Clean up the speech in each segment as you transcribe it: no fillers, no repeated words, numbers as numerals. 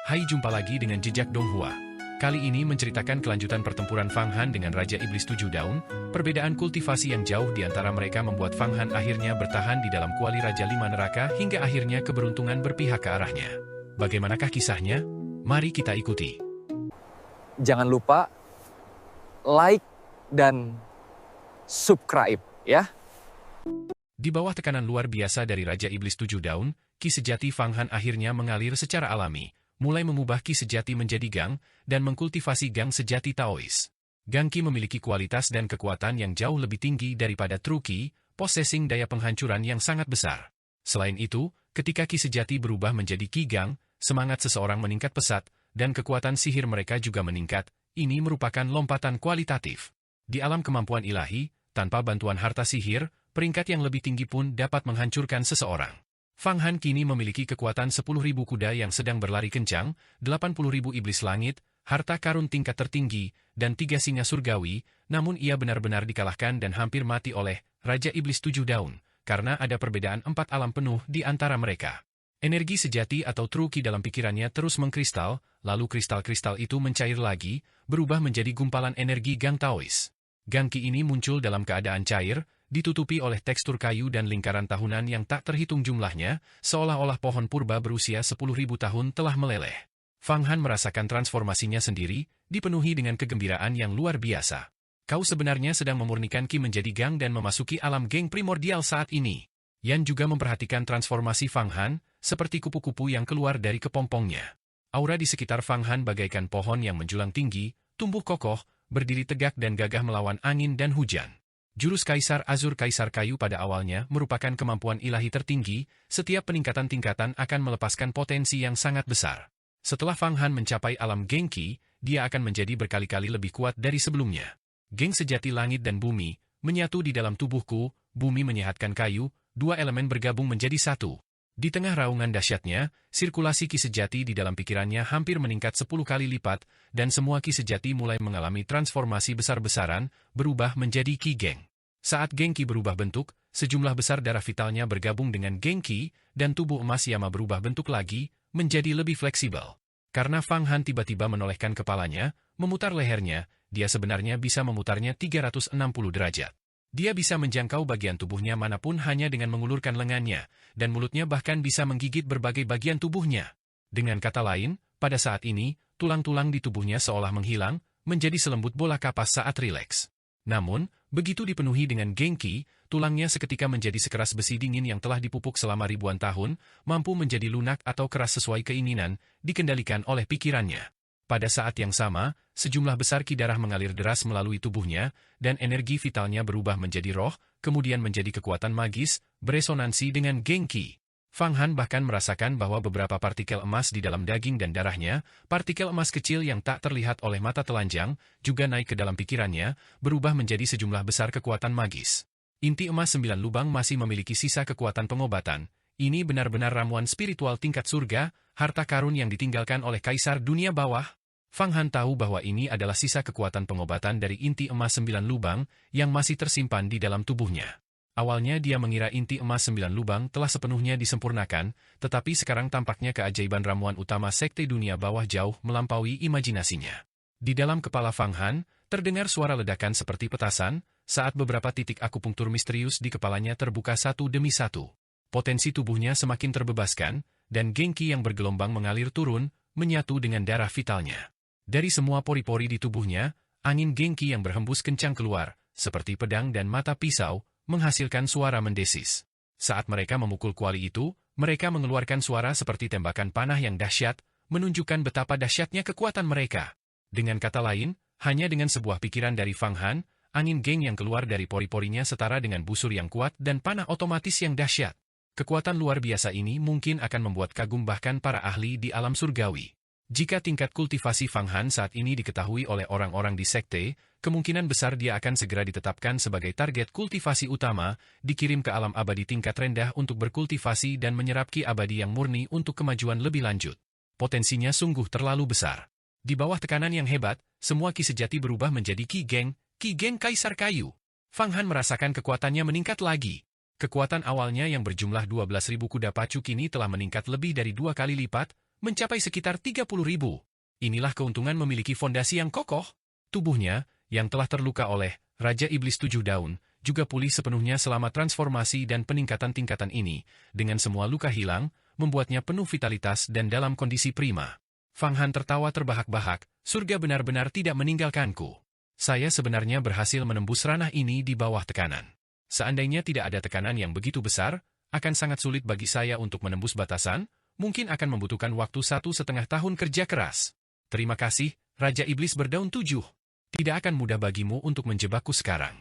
Hai, jumpa lagi dengan Jejak Donghua. Kali ini menceritakan kelanjutan pertempuran Fang Han dengan Raja Iblis Tujuh Daun. Perbedaan kultivasi yang jauh di antara mereka membuat Fang Han akhirnya bertahan di dalam kuali Raja Lima Neraka hingga akhirnya keberuntungan berpihak ke arahnya. Bagaimanakah kisahnya? Mari kita ikuti. Jangan lupa like dan subscribe ya. Di bawah tekanan luar biasa dari Raja Iblis Tujuh Daun, ki sejati Fang Han akhirnya mengalir secara alami, mulai mengubah ki sejati menjadi gang, dan mengkultivasi gang sejati Taois. Gang Qi memiliki kualitas dan kekuatan yang jauh lebih tinggi daripada True Qi, possessing daya penghancuran yang sangat besar. Selain itu, ketika ki sejati berubah menjadi Qi Gang, semangat seseorang meningkat pesat, dan kekuatan sihir mereka juga meningkat. Ini merupakan lompatan kualitatif. Di alam kemampuan ilahi, tanpa bantuan harta sihir, peringkat yang lebih tinggi pun dapat menghancurkan seseorang. Fang Han kini memiliki kekuatan 10.000 kuda yang sedang berlari kencang, 80.000 iblis langit, harta karun tingkat tertinggi, dan 3 singa surgawi, namun ia benar-benar dikalahkan dan hampir mati oleh Raja Iblis Tujuh Daun, karena ada perbedaan 4 alam penuh di antara mereka. Energi sejati atau True Qi dalam pikirannya terus mengkristal, lalu kristal-kristal itu mencair lagi, berubah menjadi gumpalan energi Gang Taois. Gang Qi ini muncul dalam keadaan cair, ditutupi oleh tekstur kayu dan lingkaran tahunan yang tak terhitung jumlahnya, seolah-olah pohon purba berusia 10.000 tahun telah meleleh. Fang Han merasakan transformasinya sendiri, dipenuhi dengan kegembiraan yang luar biasa. Kau sebenarnya sedang memurnikan Qi menjadi gang dan memasuki alam geng primordial saat ini. Yan juga memperhatikan transformasi Fang Han, seperti kupu-kupu yang keluar dari kepompongnya. Aura di sekitar Fang Han bagaikan pohon yang menjulang tinggi, tumbuh kokoh, berdiri tegak dan gagah melawan angin dan hujan. Jurus Kaisar Azur Kaisar Kayu pada awalnya merupakan kemampuan ilahi tertinggi, setiap peningkatan tingkatan akan melepaskan potensi yang sangat besar. Setelah Fang Han mencapai alam Geng Qi, dia akan menjadi berkali-kali lebih kuat dari sebelumnya. Geng sejati langit dan bumi, menyatu di dalam tubuhku, bumi menyehatkan kayu, 2 elemen bergabung menjadi satu. Di tengah raungan dahsyatnya, sirkulasi ki sejati di dalam pikirannya hampir meningkat 10 kali lipat, dan semua ki sejati mulai mengalami transformasi besar-besaran, berubah menjadi Qi Geng. Saat Geng Qi berubah bentuk, sejumlah besar darah vitalnya bergabung dengan Geng Qi, dan tubuh emas Yama berubah bentuk lagi, menjadi lebih fleksibel. Karena Fang Han tiba-tiba menolehkan kepalanya, memutar lehernya, dia sebenarnya bisa memutarnya 360 derajat. Dia bisa menjangkau bagian tubuhnya manapun hanya dengan mengulurkan lengannya, dan mulutnya bahkan bisa menggigit berbagai bagian tubuhnya. Dengan kata lain, pada saat ini, tulang-tulang di tubuhnya seolah menghilang, menjadi selembut bola kapas saat rileks. Namun, begitu dipenuhi dengan Geng Qi, tulangnya seketika menjadi sekeras besi dingin yang telah dipupuk selama ribuan tahun, mampu menjadi lunak atau keras sesuai keinginan, dikendalikan oleh pikirannya. Pada saat yang sama, sejumlah besar ki darah mengalir deras melalui tubuhnya, dan energi vitalnya berubah menjadi roh, kemudian menjadi kekuatan magis, beresonansi dengan Geng Qi. Fang Han bahkan merasakan bahwa beberapa partikel emas di dalam daging dan darahnya, partikel emas kecil yang tak terlihat oleh mata telanjang, juga naik ke dalam pikirannya, berubah menjadi sejumlah besar kekuatan magis. Inti emas 9 lubang masih memiliki sisa kekuatan pengobatan. Ini benar-benar ramuan spiritual tingkat surga, harta karun yang ditinggalkan oleh Kaisar Dunia Bawah. Fang Han tahu bahwa ini adalah sisa kekuatan pengobatan dari inti emas 9 lubang yang masih tersimpan di dalam tubuhnya. Awalnya dia mengira inti emas 9 lubang telah sepenuhnya disempurnakan, tetapi sekarang tampaknya keajaiban ramuan utama Sekte Dunia Bawah jauh melampaui imajinasinya. Di dalam kepala Fang Han, terdengar suara ledakan seperti petasan, saat beberapa titik akupunktur misterius di kepalanya terbuka satu demi satu. Potensi tubuhnya semakin terbebaskan, dan Geng Qi yang bergelombang mengalir turun, menyatu dengan darah vitalnya. Dari semua pori-pori di tubuhnya, angin Geng Qi yang berhembus kencang keluar, seperti pedang dan mata pisau, menghasilkan suara mendesis. Saat mereka memukul kuali itu, mereka mengeluarkan suara seperti tembakan panah yang dahsyat, menunjukkan betapa dahsyatnya kekuatan mereka. Dengan kata lain, hanya dengan sebuah pikiran dari Fang Han, angin Geng yang keluar dari pori-porinya setara dengan busur yang kuat dan panah otomatis yang dahsyat. Kekuatan luar biasa ini mungkin akan membuat kagum bahkan para ahli di alam surgawi. Jika tingkat kultivasi Fang Han saat ini diketahui oleh orang-orang di sekte, kemungkinan besar dia akan segera ditetapkan sebagai target kultivasi utama, dikirim ke alam abadi tingkat rendah untuk berkultivasi dan menyerap ki abadi yang murni untuk kemajuan lebih lanjut. Potensinya sungguh terlalu besar. Di bawah tekanan yang hebat, semua ki sejati berubah menjadi Qi Geng Kaisar Kayu. Fang Han merasakan kekuatannya meningkat lagi. Kekuatan awalnya yang berjumlah 12.000 kuda pacu kini telah meningkat lebih dari 2 kali lipat, mencapai sekitar 30.000. Inilah keuntungan memiliki fondasi yang kokoh. Tubuhnya, yang telah terluka oleh Raja Iblis Tujuh Daun, juga pulih sepenuhnya selama transformasi dan peningkatan tingkatan ini. Dengan semua luka hilang, membuatnya penuh vitalitas dan dalam kondisi prima. Fang Han tertawa terbahak-bahak, surga benar-benar tidak meninggalkanku. Saya sebenarnya berhasil menembus ranah ini di bawah tekanan. Seandainya tidak ada tekanan yang begitu besar, akan sangat sulit bagi saya untuk menembus batasan, mungkin akan membutuhkan waktu 1,5 tahun kerja keras. Terima kasih, Raja Iblis Berdaun Tujuh. Tidak akan mudah bagimu untuk menjebakku sekarang.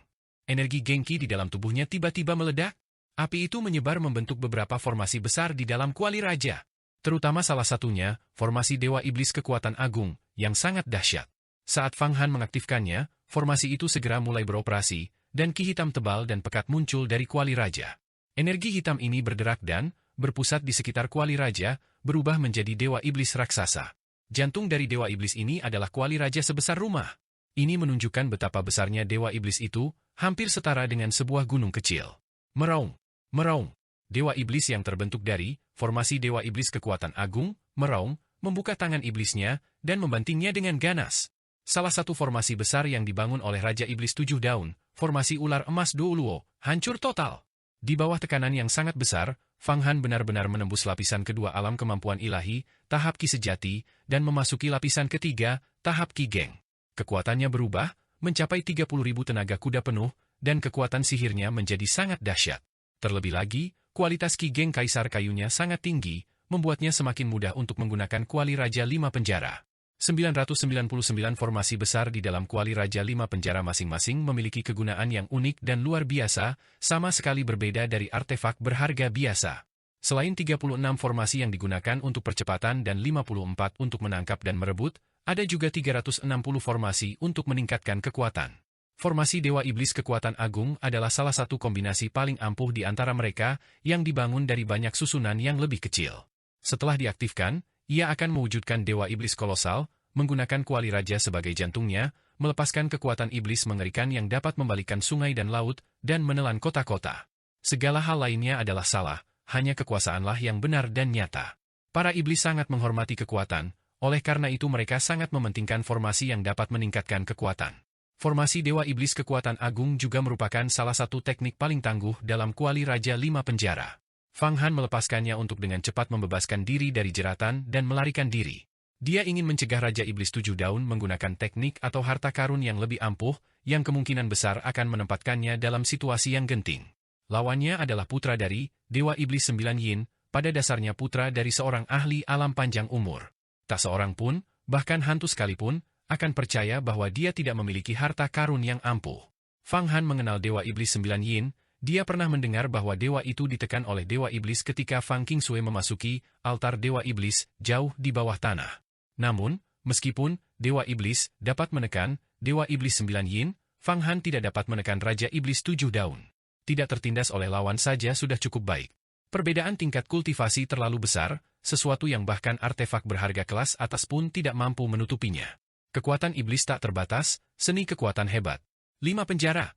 Energi Genki di dalam tubuhnya tiba-tiba meledak. Api itu menyebar membentuk beberapa formasi besar di dalam kuali raja. Terutama salah satunya, formasi Dewa Iblis Kekuatan Agung, yang sangat dahsyat. Saat Fang Han mengaktifkannya, formasi itu segera mulai beroperasi, dan ki hitam tebal dan pekat muncul dari kuali raja. Energi hitam ini berderak dan berpusat di sekitar kuali raja, berubah menjadi Dewa Iblis Raksasa. Jantung dari Dewa Iblis ini adalah kuali raja sebesar rumah. Ini menunjukkan betapa besarnya Dewa Iblis itu, hampir setara dengan sebuah gunung kecil. Meraung, meraung. Dewa Iblis yang terbentuk dari formasi Dewa Iblis Kekuatan Agung, meraung, membuka tangan iblisnya, dan membantingnya dengan ganas. Salah satu formasi besar yang dibangun oleh Raja Iblis Tujuh Daun, formasi Ular Emas Douluo, hancur total. Di bawah tekanan yang sangat besar, Fang Han benar-benar menembus lapisan kedua alam kemampuan ilahi, tahap Ki Sejati, dan memasuki lapisan ketiga, tahap Ki Geng. Kekuatannya berubah, mencapai 30.000 tenaga kuda penuh, dan kekuatan sihirnya menjadi sangat dahsyat. Terlebih lagi, kualitas Ki Geng Kaisar Kayunya sangat tinggi, membuatnya semakin mudah untuk menggunakan kuali Raja Lima Penjara. 999 formasi besar di dalam kuali Raja Lima Penjara masing-masing memiliki kegunaan yang unik dan luar biasa, sama sekali berbeda dari artefak berharga biasa. Selain 36 formasi yang digunakan untuk percepatan dan 54 untuk menangkap dan merebut, ada juga 360 formasi untuk meningkatkan kekuatan. Formasi Dewa Iblis Kekuatan Agung adalah salah satu kombinasi paling ampuh di antara mereka yang dibangun dari banyak susunan yang lebih kecil. Setelah diaktifkan, ia akan mewujudkan Dewa Iblis Kolosal, menggunakan kuali raja sebagai jantungnya, melepaskan kekuatan iblis mengerikan yang dapat membalikkan sungai dan laut, dan menelan kota-kota. Segala hal lainnya adalah salah, hanya kekuasaanlah yang benar dan nyata. Para iblis sangat menghormati kekuatan, oleh karena itu mereka sangat mementingkan formasi yang dapat meningkatkan kekuatan. Formasi Dewa Iblis Kekuatan Agung juga merupakan salah satu teknik paling tangguh dalam kuali Raja Lima Penjara. Fang Han melepaskannya untuk dengan cepat membebaskan diri dari jeratan dan melarikan diri. Dia ingin mencegah Raja Iblis Tujuh Daun menggunakan teknik atau harta karun yang lebih ampuh, yang kemungkinan besar akan menempatkannya dalam situasi yang genting. Lawannya adalah putra dari Dewa Iblis Sembilan Yin, pada dasarnya putra dari seorang ahli alam panjang umur. Tak seorang pun, bahkan hantu sekalipun, akan percaya bahwa dia tidak memiliki harta karun yang ampuh. Fang Han mengenal Dewa Iblis Sembilan Yin. Dia pernah mendengar bahwa dewa itu ditekan oleh Dewa Iblis ketika Fang Qingsui memasuki altar Dewa Iblis jauh di bawah tanah. Namun, meskipun Dewa Iblis dapat menekan Dewa Iblis Sembilan Yin, Fang Han tidak dapat menekan Raja Iblis Tujuh Daun. Tidak tertindas oleh lawan saja sudah cukup baik. Perbedaan tingkat kultivasi terlalu besar, sesuatu yang bahkan artefak berharga kelas atas pun tidak mampu menutupinya. Kekuatan iblis tak terbatas, seni kekuatan hebat. Lima penjara.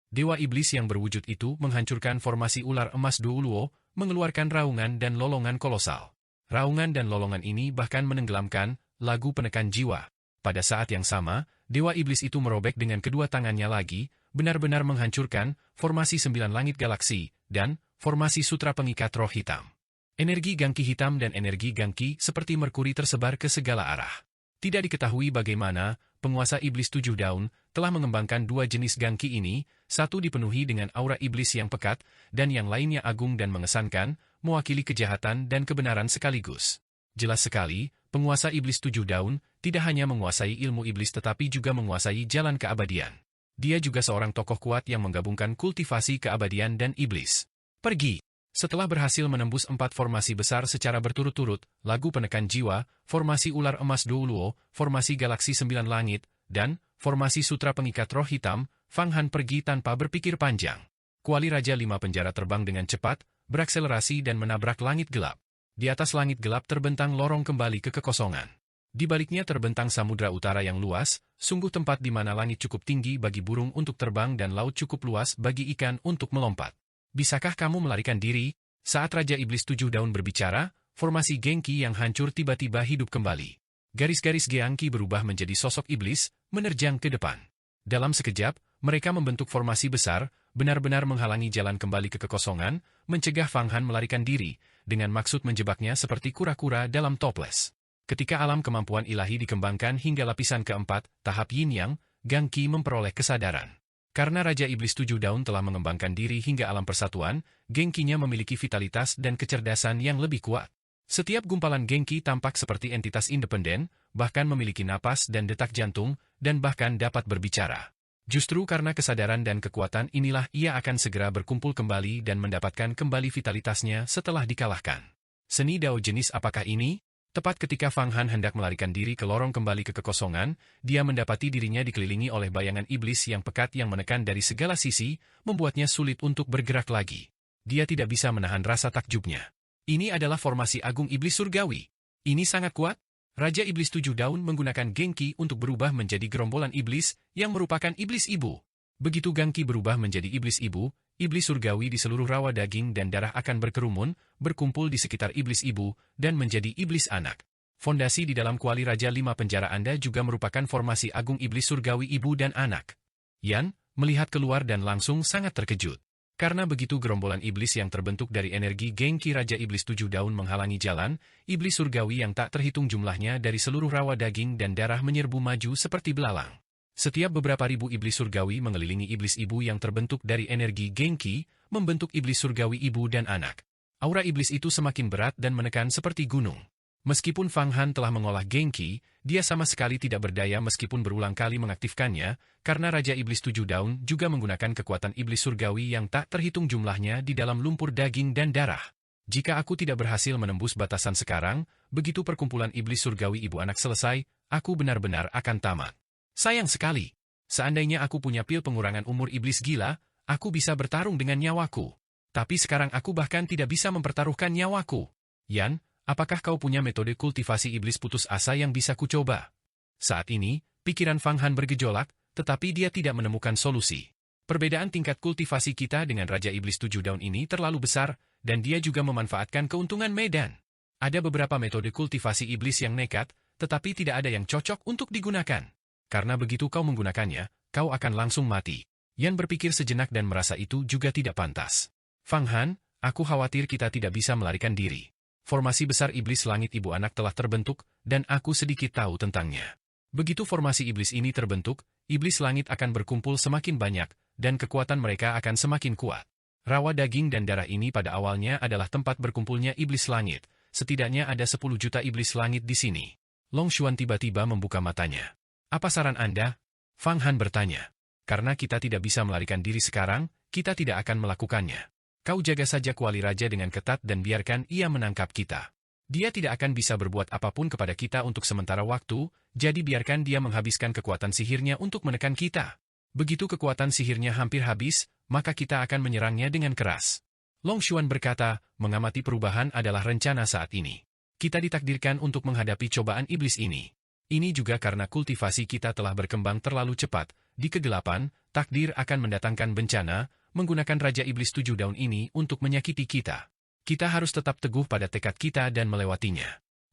Dewa Iblis yang berwujud itu menghancurkan formasi Ular Emas Douluo, mengeluarkan raungan dan lolongan kolosal. Raungan dan lolongan ini bahkan menenggelamkan lagu penekan jiwa. Pada saat yang sama, Dewa Iblis itu merobek dengan kedua tangannya lagi, benar-benar menghancurkan formasi 9 langit galaksi, dan formasi sutra pengikat roh hitam. Energi gangki hitam dan energi gangki seperti Merkuri tersebar ke segala arah. Tidak diketahui bagaimana penguasa Iblis Tujuh Daun telah mengembangkan dua jenis gangki ini, satu dipenuhi dengan aura iblis yang pekat, dan yang lainnya agung dan mengesankan, mewakili kejahatan dan kebenaran sekaligus. Jelas sekali, penguasa Iblis Tujuh Daun tidak hanya menguasai ilmu iblis tetapi juga menguasai jalan keabadian. Dia juga seorang tokoh kuat yang menggabungkan kultivasi keabadian dan iblis. Pergi! Setelah berhasil menembus 4 formasi besar secara berturut-turut, lagu penekan jiwa, formasi Ular Emas Douluo, formasi Galaksi 9 Langit, dan formasi Sutra Pengikat Roh Hitam, Fang Han pergi tanpa berpikir panjang. Kuali Raja Lima Penjara terbang dengan cepat, berakselerasi dan menabrak langit gelap. Di atas langit gelap terbentang lorong kembali ke kekosongan. Di baliknya terbentang samudra utara yang luas, sungguh tempat di mana langit cukup tinggi bagi burung untuk terbang dan laut cukup luas bagi ikan untuk melompat. Bisakah kamu melarikan diri? Saat Raja Iblis Tujuh Daun berbicara, Formasi Genki yang hancur tiba-tiba hidup kembali. Garis-garis Genki berubah menjadi sosok iblis, menerjang ke depan. Dalam sekejap, mereka membentuk formasi besar, benar-benar menghalangi jalan kembali ke kekosongan, mencegah Fang Han melarikan diri, dengan maksud menjebaknya seperti kura-kura dalam toples. Ketika alam kemampuan ilahi dikembangkan hingga lapisan keempat, tahap Yin Yang, Genki memperoleh kesadaran. Karena Raja Iblis Tujuh Daun telah mengembangkan diri hingga alam persatuan, Genkinya memiliki vitalitas dan kecerdasan yang lebih kuat. Setiap gumpalan Genki tampak seperti entitas independen, bahkan memiliki napas dan detak jantung, dan bahkan dapat berbicara. Justru karena kesadaran dan kekuatan inilah ia akan segera berkumpul kembali dan mendapatkan kembali vitalitasnya setelah dikalahkan. Seni Dao jenis apakah ini? Tepat ketika Fang Han hendak melarikan diri ke lorong kembali ke kekosongan, dia mendapati dirinya dikelilingi oleh bayangan iblis yang pekat yang menekan dari segala sisi, membuatnya sulit untuk bergerak lagi. Dia tidak bisa menahan rasa takjubnya. Ini adalah formasi agung iblis surgawi. Ini sangat kuat. Raja Iblis Tujuh Daun menggunakan Genki untuk berubah menjadi gerombolan iblis yang merupakan iblis ibu. Begitu Genki berubah menjadi iblis ibu, iblis surgawi di seluruh rawa daging dan darah akan berkerumun, berkumpul di sekitar iblis ibu, dan menjadi iblis anak. Fondasi di dalam kuali Raja Lima Penjara Anda juga merupakan formasi agung iblis surgawi ibu dan anak. Yan melihat keluar dan langsung sangat terkejut. Karena begitu gerombolan iblis yang terbentuk dari energi Genki Raja Iblis Tujuh Daun menghalangi jalan, iblis surgawi yang tak terhitung jumlahnya dari seluruh rawa daging dan darah menyerbu maju seperti belalang. Setiap beberapa ribu iblis surgawi mengelilingi iblis ibu yang terbentuk dari energi Genki, membentuk iblis surgawi ibu dan anak. Aura iblis itu semakin berat dan menekan seperti gunung. Meskipun Fang Han telah mengolah Genki, dia sama sekali tidak berdaya meskipun berulang kali mengaktifkannya, karena Raja Iblis Tujuh Daun juga menggunakan kekuatan iblis surgawi yang tak terhitung jumlahnya di dalam lumpur daging dan darah. Jika aku tidak berhasil menembus batasan sekarang, begitu perkumpulan iblis surgawi ibu anak selesai, aku benar-benar akan tamat. Sayang sekali. Seandainya aku punya pil pengurangan umur iblis gila, aku bisa bertarung dengan nyawaku. Tapi sekarang aku bahkan tidak bisa mempertaruhkan nyawaku. Yan, apakah kau punya metode kultivasi iblis putus asa yang bisa kucoba? Saat ini, pikiran Fang Han bergejolak, tetapi dia tidak menemukan solusi. Perbedaan tingkat kultivasi kita dengan Raja Iblis Tujuh Daun ini terlalu besar, dan dia juga memanfaatkan keuntungan medan. Ada beberapa metode kultivasi iblis yang nekat, tetapi tidak ada yang cocok untuk digunakan. Karena begitu kau menggunakannya, kau akan langsung mati. Yan berpikir sejenak dan merasa itu juga tidak pantas. Fang Han, aku khawatir kita tidak bisa melarikan diri. Formasi besar iblis langit ibu anak telah terbentuk, dan aku sedikit tahu tentangnya. Begitu formasi iblis ini terbentuk, iblis langit akan berkumpul semakin banyak, dan kekuatan mereka akan semakin kuat. Rawa daging dan darah ini pada awalnya adalah tempat berkumpulnya iblis langit, setidaknya ada 10 juta iblis langit di sini. Long Xuan tiba-tiba membuka matanya. Apa saran Anda? Fang Han bertanya. Karena kita tidak bisa melarikan diri sekarang, kita tidak akan melakukannya. Kau jaga saja kuali raja dengan ketat dan biarkan ia menangkap kita. Dia tidak akan bisa berbuat apapun kepada kita untuk sementara waktu, jadi biarkan dia menghabiskan kekuatan sihirnya untuk menekan kita. Begitu kekuatan sihirnya hampir habis, maka kita akan menyerangnya dengan keras. Long Xuan berkata, mengamati perubahan adalah rencana saat ini. Kita ditakdirkan untuk menghadapi cobaan iblis ini. Ini juga karena kultivasi kita telah berkembang terlalu cepat. Di kegelapan, takdir akan mendatangkan bencana, menggunakan Raja Iblis Tujuh Daun ini untuk menyakiti kita. Kita harus tetap teguh pada tekad kita dan melewatinya.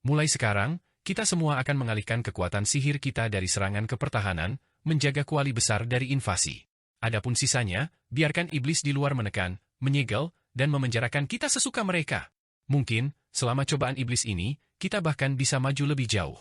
Mulai sekarang, kita semua akan mengalihkan kekuatan sihir kita dari serangan ke pertahanan, menjaga kuali besar dari invasi. Adapun sisanya, biarkan iblis di luar menekan, menyegel, dan memenjarakan kita sesuka mereka. Mungkin, selama cobaan iblis ini, kita bahkan bisa maju lebih jauh.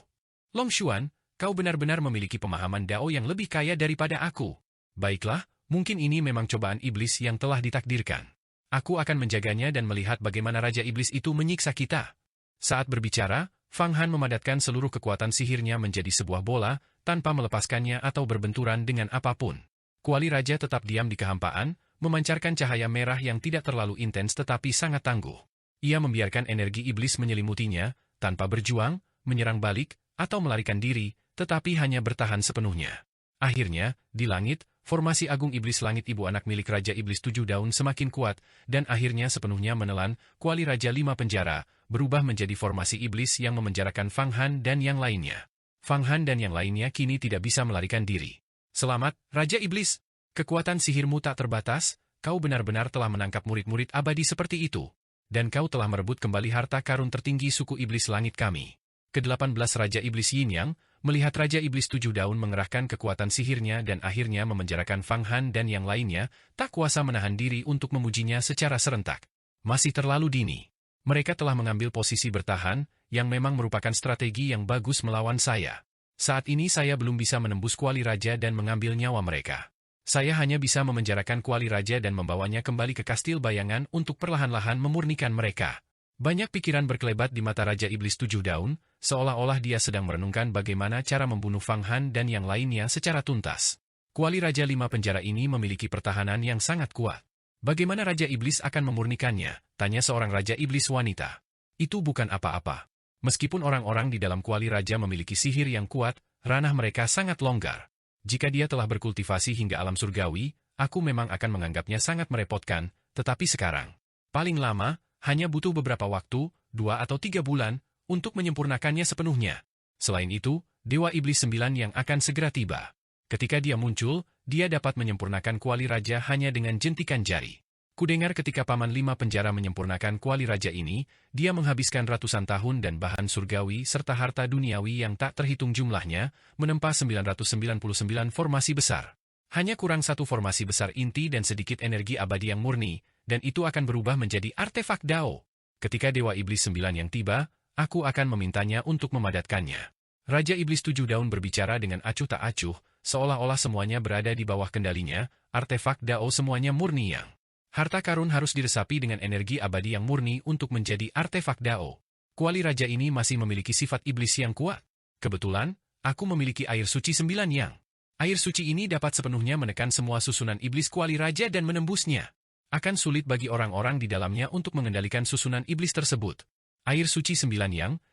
Long Xuan, kau benar-benar memiliki pemahaman Dao yang lebih kaya daripada aku. Baiklah, mungkin ini memang cobaan iblis yang telah ditakdirkan. Aku akan menjaganya dan melihat bagaimana Raja Iblis itu menyiksa kita. Saat berbicara, Fang Han memadatkan seluruh kekuatan sihirnya menjadi sebuah bola, tanpa melepaskannya atau berbenturan dengan apapun. Kuali Raja tetap diam di kehampaan, memancarkan cahaya merah yang tidak terlalu intens tetapi sangat tangguh. Ia membiarkan energi iblis menyelimutinya, tanpa berjuang, menyerang balik, atau melarikan diri, tetapi hanya bertahan sepenuhnya. Akhirnya, di langit, formasi agung iblis langit ibu anak milik Raja Iblis Tujuh Daun semakin kuat, dan akhirnya sepenuhnya menelan kuali Raja Lima Penjara, berubah menjadi formasi iblis yang memenjarakan Fang Han dan yang lainnya. Fang Han dan yang lainnya kini tidak bisa melarikan diri. Selamat, Raja Iblis! Kekuatan sihirmu tak terbatas, kau benar-benar telah menangkap murid-murid abadi seperti itu. Dan kau telah merebut kembali harta karun tertinggi suku iblis langit kami. Ke-18 Raja Iblis Yin Yang, melihat Raja Iblis 7 Daun mengerahkan kekuatan sihirnya dan akhirnya memenjarakan Fang Han dan yang lainnya, tak kuasa menahan diri untuk memujinya secara serentak. Masih terlalu dini. Mereka telah mengambil posisi bertahan, yang memang merupakan strategi yang bagus melawan saya. Saat ini saya belum bisa menembus kuali raja dan mengambil nyawa mereka. Saya hanya bisa memenjarakan kuali raja dan membawanya kembali ke kastil bayangan untuk perlahan-lahan memurnikan mereka. Banyak pikiran berkelebat di mata Raja Iblis 7 Daun, seolah-olah dia sedang merenungkan bagaimana cara membunuh Fang Han dan yang lainnya secara tuntas. Kuali Raja 5 penjara ini memiliki pertahanan yang sangat kuat. Bagaimana Raja Iblis akan memurnikannya? Tanya seorang Raja Iblis wanita. Itu bukan apa-apa. Meskipun orang-orang di dalam kuali raja memiliki sihir yang kuat, ranah mereka sangat longgar. Jika dia telah berkultivasi hingga alam surgawi, aku memang akan menganggapnya sangat merepotkan, tetapi sekarang, paling lama, hanya butuh beberapa waktu, 2 atau 3 bulan, untuk menyempurnakannya sepenuhnya. Selain itu, Dewa Iblis 9 yang akan segera tiba. Ketika dia muncul, dia dapat menyempurnakan kuali raja hanya dengan jentikan jari. Kudengar ketika Paman 5 penjara menyempurnakan kuali raja ini, dia menghabiskan ratusan tahun dan bahan surgawi serta harta duniawi yang tak terhitung jumlahnya, menempa 999 formasi besar. Hanya kurang satu formasi besar inti dan sedikit energi abadi yang murni, dan itu akan berubah menjadi artefak Dao. Ketika Dewa Iblis 9 yang tiba, aku akan memintanya untuk memadatkannya. Raja Iblis 7 Daun berbicara dengan acuh tak acuh, seolah-olah semuanya berada di bawah kendalinya, artefak Dao semuanya murni yang. Harta karun harus diresapi dengan energi abadi yang murni untuk menjadi artefak Dao. Kuali raja ini masih memiliki sifat iblis yang kuat. Kebetulan, aku memiliki air suci 9 yang. Air suci ini dapat sepenuhnya menekan semua susunan iblis kuali raja dan menembusnya. Akan sulit bagi orang-orang di dalamnya untuk mengendalikan susunan iblis tersebut. Air suci 9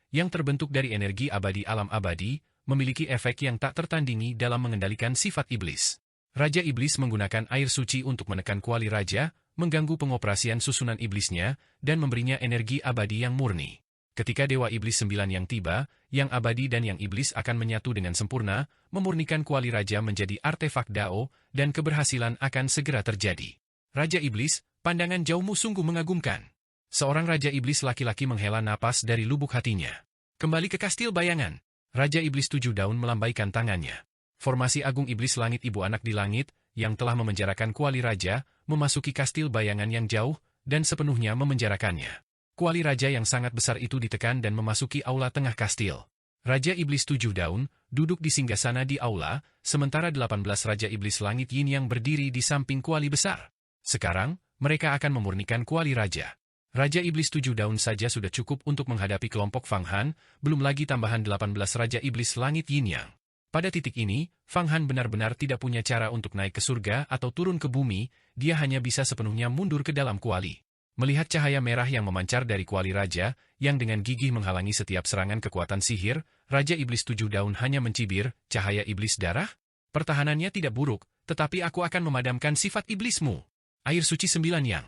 yang terbentuk dari energi abadi alam abadi, memiliki efek yang tak tertandingi dalam mengendalikan sifat iblis. Raja Iblis menggunakan air suci untuk menekan kuali raja, mengganggu pengoperasian susunan iblisnya, dan memberinya energi abadi yang murni. Ketika Dewa Iblis 9 yang tiba, yang abadi dan yang iblis akan menyatu dengan sempurna, memurnikan kuali raja menjadi artefak Dao, dan keberhasilan akan segera terjadi. Raja Iblis, pandangan jauhmu sungguh mengagumkan. Seorang Raja Iblis laki-laki menghela napas dari lubuk hatinya. Kembali ke kastil bayangan. Raja Iblis 7 Daun melambaikan tangannya. Formasi Agung Iblis Langit Ibu Anak di Langit, yang telah memenjarakan kuali raja, memasuki kastil bayangan yang jauh, dan sepenuhnya memenjarakannya. Kuali raja yang sangat besar itu ditekan dan memasuki aula tengah kastil. Raja Iblis 7 Daun, duduk di singgasana di aula, sementara 18 Raja Iblis Langit Yin yang berdiri di samping kuali besar. Sekarang, mereka akan memurnikan kuali raja. Raja Iblis 7 Daun saja sudah cukup untuk menghadapi kelompok Fang Han, belum lagi tambahan 18 Raja Iblis Langit Yin yang. Pada titik ini, Fang Han benar-benar tidak punya cara untuk naik ke surga atau turun ke bumi, dia hanya bisa sepenuhnya mundur ke dalam kuali. Melihat cahaya merah yang memancar dari kuali raja, yang dengan gigih menghalangi setiap serangan kekuatan sihir, Raja Iblis 7 Daun hanya mencibir, cahaya iblis darah? Pertahanannya tidak buruk, tetapi aku akan memadamkan sifat iblismu. Air suci 9 yang.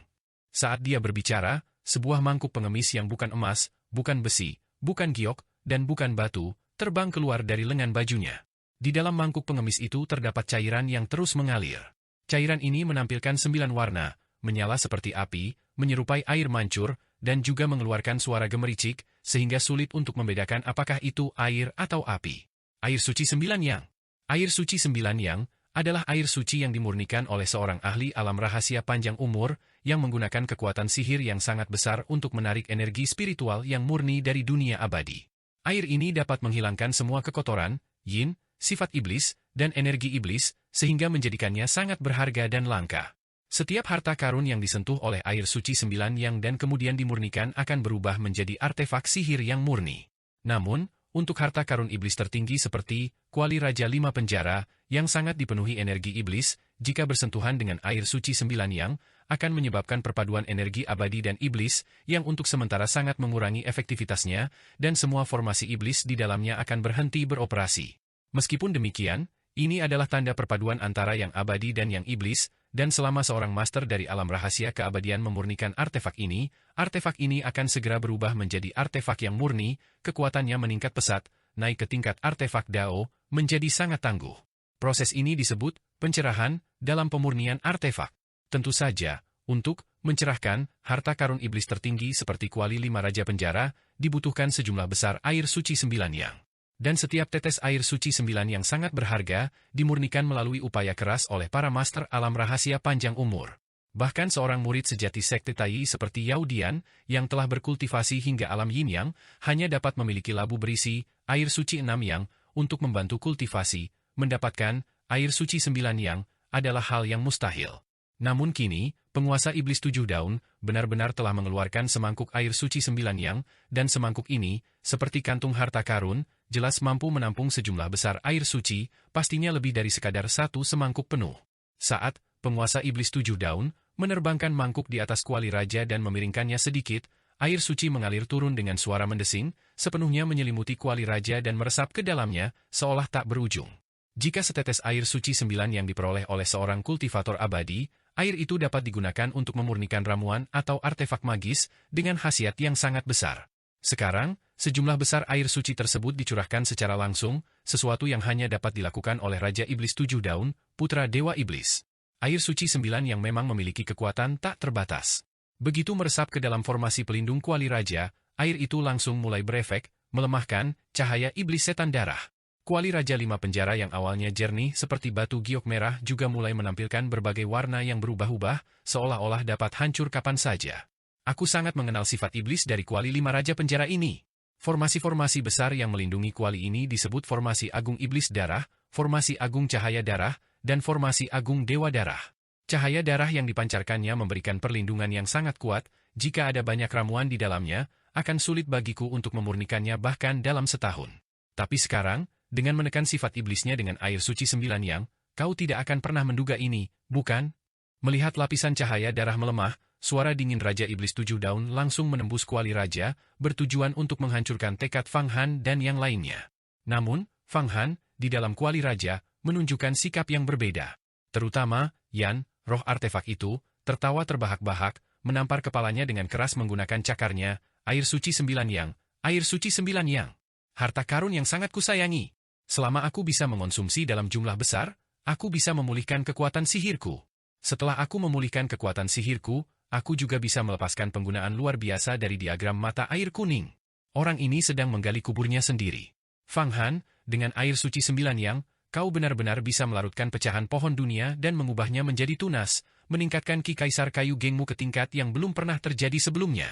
Saat dia berbicara, sebuah mangkuk pengemis yang bukan emas, bukan besi, bukan giok, dan bukan batu, terbang keluar dari lengan bajunya. Di dalam mangkuk pengemis itu terdapat cairan yang terus mengalir. Cairan ini menampilkan 9 warna, menyala seperti api, menyerupai air mancur, dan juga mengeluarkan suara gemericik, sehingga sulit untuk membedakan apakah itu air atau api. Air suci 9 yang. Air suci 9 yang adalah air suci yang dimurnikan oleh seorang ahli alam rahasia panjang umur, yang menggunakan kekuatan sihir yang sangat besar untuk menarik energi spiritual yang murni dari dunia abadi. Air ini dapat menghilangkan semua kekotoran, yin, sifat iblis, dan energi iblis, sehingga menjadikannya sangat berharga dan langka. Setiap harta karun yang disentuh oleh air suci 9 yang dan kemudian dimurnikan akan berubah menjadi artefak sihir yang murni. Namun, untuk harta karun iblis tertinggi seperti kuali Raja 5 penjara, yang sangat dipenuhi energi iblis, jika bersentuhan dengan air suci 9 yang, akan menyebabkan perpaduan energi abadi dan iblis, yang untuk sementara sangat mengurangi efektivitasnya, dan semua formasi iblis di dalamnya akan berhenti beroperasi. Meskipun demikian, ini adalah tanda perpaduan antara yang abadi dan yang iblis, dan selama seorang master dari alam rahasia keabadian memurnikan artefak ini akan segera berubah menjadi artefak yang murni, kekuatannya meningkat pesat, naik ke tingkat artefak Dao, menjadi sangat tangguh. Proses ini disebut pencerahan dalam pemurnian artefak. Tentu saja, untuk Mencerahkan, harta karun iblis tertinggi seperti kuali 5 Raja Penjara, dibutuhkan sejumlah besar air suci 9 yang. Dan setiap tetes air suci 9 yang sangat berharga, dimurnikan melalui upaya keras oleh para master alam rahasia panjang umur. Bahkan seorang murid sejati sekte Tai seperti Yao Dian, yang telah berkultivasi hingga alam yin yang, hanya dapat memiliki labu berisi air suci 6 yang, untuk membantu kultivasi, mendapatkan air suci 9 yang, adalah hal yang mustahil. Namun kini, penguasa iblis 7 daun, benar-benar telah mengeluarkan semangkuk air suci 9 yang, dan semangkuk ini, seperti kantung harta karun, jelas mampu menampung sejumlah besar air suci, pastinya lebih dari sekadar satu semangkuk penuh. Saat, penguasa iblis 7 daun, menerbangkan mangkuk di atas kuali raja dan memiringkannya sedikit, air suci mengalir turun dengan suara mendesing, sepenuhnya menyelimuti kuali raja dan meresap ke dalamnya, seolah tak berujung. Jika setetes air suci 9 yang diperoleh oleh seorang kultivator abadi, air itu dapat digunakan untuk memurnikan ramuan atau artefak magis dengan khasiat yang sangat besar. Sekarang, sejumlah besar air suci tersebut dicurahkan secara langsung, sesuatu yang hanya dapat dilakukan oleh Raja Iblis 7 Daun, putra Dewa Iblis. Air suci 9 yang memang memiliki kekuatan tak terbatas. Begitu meresap ke dalam formasi pelindung kuali raja, air itu langsung mulai berefek, melemahkan cahaya iblis setan darah. Kuali Raja 5 Penjara yang awalnya jernih seperti batu giok merah juga mulai menampilkan berbagai warna yang berubah-ubah, seolah-olah dapat hancur kapan saja. Aku sangat mengenal sifat iblis dari kuali 5 Raja Penjara ini. Formasi-formasi besar yang melindungi kuali ini disebut formasi agung iblis darah, formasi agung cahaya darah, dan formasi agung dewa darah. Cahaya darah yang dipancarkannya memberikan perlindungan yang sangat kuat, jika ada banyak ramuan di dalamnya, akan sulit bagiku untuk memurnikannya bahkan dalam setahun. Tapi sekarang, dengan menekan sifat iblisnya dengan air suci 9 yang, kau tidak akan pernah menduga ini, bukan? Melihat lapisan cahaya darah melemah, suara dingin Raja Iblis 7 Daun langsung menembus kuali raja, bertujuan untuk menghancurkan tekad Fang Han dan yang lainnya. Namun, Fang Han, di dalam kuali raja, menunjukkan sikap yang berbeda. Terutama, Yan, roh artefak itu, tertawa terbahak-bahak, menampar kepalanya dengan keras menggunakan cakarnya, air suci 9 yang, air suci 9 yang. Harta karun yang sangat kusayangi. Selama aku bisa mengonsumsi dalam jumlah besar, aku bisa memulihkan kekuatan sihirku. Setelah aku memulihkan kekuatan sihirku, aku juga bisa melepaskan penggunaan luar biasa dari diagram mata air kuning. Orang ini sedang menggali kuburnya sendiri. Fang Han, dengan air suci 9 yang, kau benar-benar bisa melarutkan pecahan pohon dunia dan mengubahnya menjadi tunas, meningkatkan Ki Kaisar Kayu Gengmu ke tingkat yang belum pernah terjadi sebelumnya.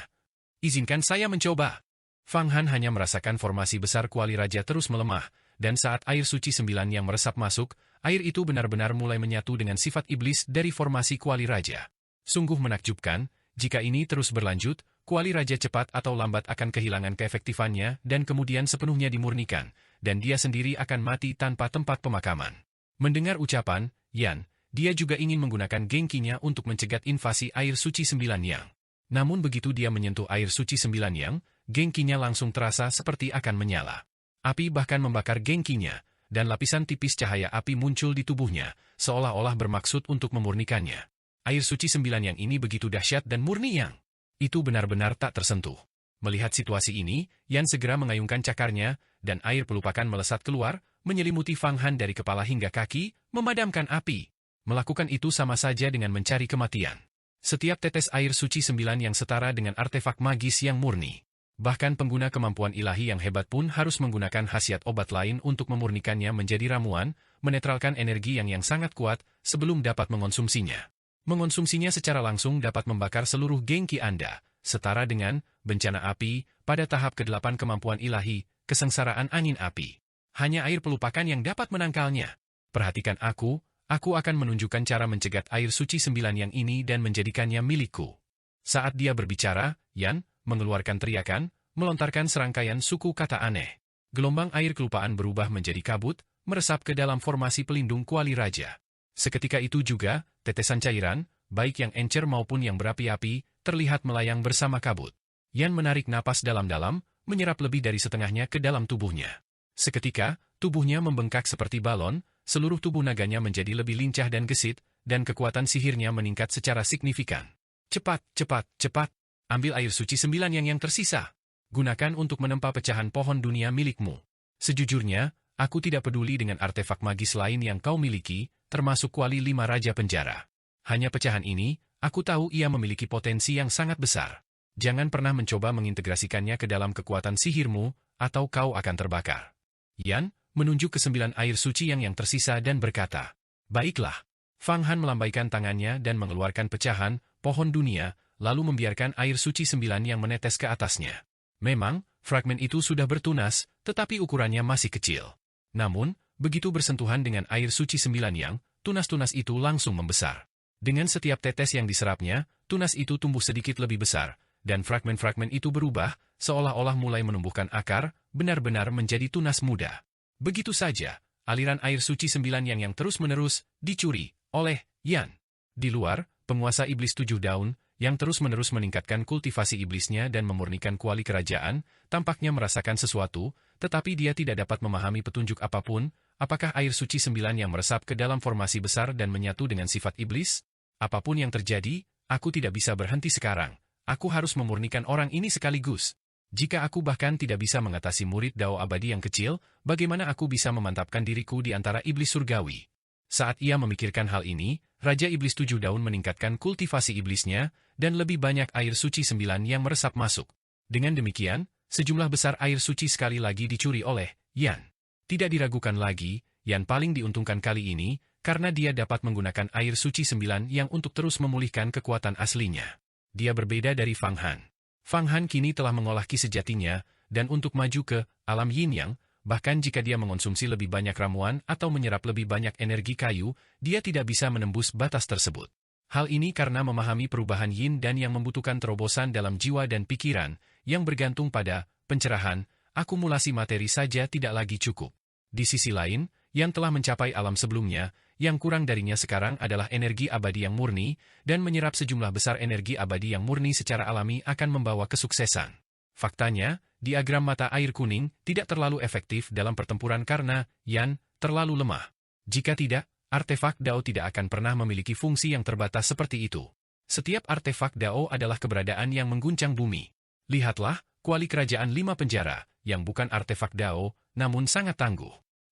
Izinkan saya mencoba. Fang Han hanya merasakan formasi besar kuali raja terus melemah, dan saat air suci 9 yang meresap masuk, air itu benar-benar mulai menyatu dengan sifat iblis dari formasi kuali raja. Sungguh menakjubkan, jika ini terus berlanjut, kuali raja cepat atau lambat akan kehilangan keefektifannya dan kemudian sepenuhnya dimurnikan, dan dia sendiri akan mati tanpa tempat pemakaman. Mendengar ucapan, Yan, dia juga ingin menggunakan gengkinya untuk mencegat invasi air suci 9 yang. Namun begitu dia menyentuh air suci 9 yang, gengkinya langsung terasa seperti akan menyala. Api bahkan membakar gengkinya, dan lapisan tipis cahaya api muncul di tubuhnya, seolah-olah bermaksud untuk memurnikannya. Air suci 9 yang ini begitu dahsyat dan murni yang. Itu benar-benar tak tersentuh. Melihat situasi ini, Yan segera mengayunkan cakarnya, dan air pelupakan melesat keluar, menyelimuti Fang Han dari kepala hingga kaki, memadamkan api. Melakukan itu sama saja dengan mencari kematian. Setiap tetes air suci 9 yang setara dengan artefak magis yang murni. Bahkan pengguna kemampuan ilahi yang hebat pun harus menggunakan khasiat obat lain untuk memurnikannya menjadi ramuan, menetralkan energi yang sangat kuat sebelum dapat mengonsumsinya. Mengonsumsinya secara langsung dapat membakar seluruh gengki Anda, setara dengan bencana api pada tahap ke-8 kemampuan ilahi, kesengsaraan angin api. Hanya air pelupakan yang dapat menangkalnya. Perhatikan aku akan menunjukkan cara mencegat air suci 9 yang ini dan menjadikannya milikku. Saat dia berbicara, Yan mengeluarkan teriakan, melontarkan serangkaian suku kata aneh. Gelombang air kelupaan berubah menjadi kabut, meresap ke dalam formasi pelindung kuali raja. Seketika itu juga, tetesan cairan, baik yang encer maupun yang berapi-api, terlihat melayang bersama kabut. Yan menarik napas dalam-dalam, menyerap lebih dari setengahnya ke dalam tubuhnya. Seketika, tubuhnya membengkak seperti balon, seluruh tubuh naganya menjadi lebih lincah dan gesit, dan kekuatan sihirnya meningkat secara signifikan. Cepat, cepat, cepat. Ambil air suci 9 yang tersisa. Gunakan untuk menempa pecahan pohon dunia milikmu. Sejujurnya, aku tidak peduli dengan artefak magis lain yang kau miliki, termasuk kuali 5 Raja Penjara. Hanya pecahan ini, Aku tahu ia memiliki potensi yang sangat besar. Jangan pernah mencoba mengintegrasikannya ke dalam kekuatan sihirmu, atau kau akan terbakar. Yan menunjuk ke 9 air suci yang tersisa dan berkata, "Baiklah." Fang Han melambaikan tangannya dan mengeluarkan pecahan, pohon dunia, lalu membiarkan air suci 9 yang menetes ke atasnya. Memang, fragmen itu sudah bertunas, tetapi ukurannya masih kecil. Namun, begitu bersentuhan dengan air suci 9 yang, tunas-tunas itu langsung membesar. Dengan setiap tetes yang diserapnya, tunas itu tumbuh sedikit lebih besar, dan fragmen-fragmen itu berubah, seolah-olah mulai menumbuhkan akar, benar-benar menjadi tunas muda. Begitu saja, aliran air suci 9 yang terus-menerus dicuri oleh Yan. Di luar, penguasa iblis 7 daun, yang terus-menerus meningkatkan kultivasi iblisnya dan memurnikan kuali kerajaan, tampaknya merasakan sesuatu, tetapi dia tidak dapat memahami petunjuk apapun. Apakah air suci 9 yang meresap ke dalam formasi besar dan menyatu dengan sifat iblis? Apapun yang terjadi, aku tidak bisa berhenti sekarang. Aku harus memurnikan orang ini sekaligus. Jika aku bahkan tidak bisa mengatasi murid Dao abadi yang kecil, bagaimana aku bisa memantapkan diriku di antara iblis surgawi? Saat ia memikirkan hal ini, Raja Iblis 7 Daun meningkatkan kultivasi iblisnya, dan lebih banyak air suci 9 yang meresap masuk. Dengan demikian, sejumlah besar air suci sekali lagi dicuri oleh Yan. Tidak diragukan lagi, Yan paling diuntungkan kali ini, karena dia dapat menggunakan air suci 9 yang untuk terus memulihkan kekuatan aslinya. Dia berbeda dari Fang Han. Fang Han kini telah mengolah ki sejatinya, dan untuk maju ke alam yin yang, bahkan jika dia mengonsumsi lebih banyak ramuan atau menyerap lebih banyak energi kayu, dia tidak bisa menembus batas tersebut. Hal ini karena memahami perubahan yin dan yang membutuhkan terobosan dalam jiwa dan pikiran, yang bergantung pada pencerahan, akumulasi materi saja tidak lagi cukup. Di sisi lain, yang telah mencapai alam sebelumnya, yang kurang darinya sekarang adalah energi abadi yang murni, dan menyerap sejumlah besar energi abadi yang murni secara alami akan membawa kesuksesan. Faktanya, diagram mata air kuning tidak terlalu efektif dalam pertempuran karena Yan terlalu lemah. Jika tidak, artefak Dao tidak akan pernah memiliki fungsi yang terbatas seperti itu. Setiap artefak Dao adalah keberadaan yang mengguncang bumi. Lihatlah, kuali kerajaan 5 penjara, yang bukan artefak Dao, namun sangat tangguh.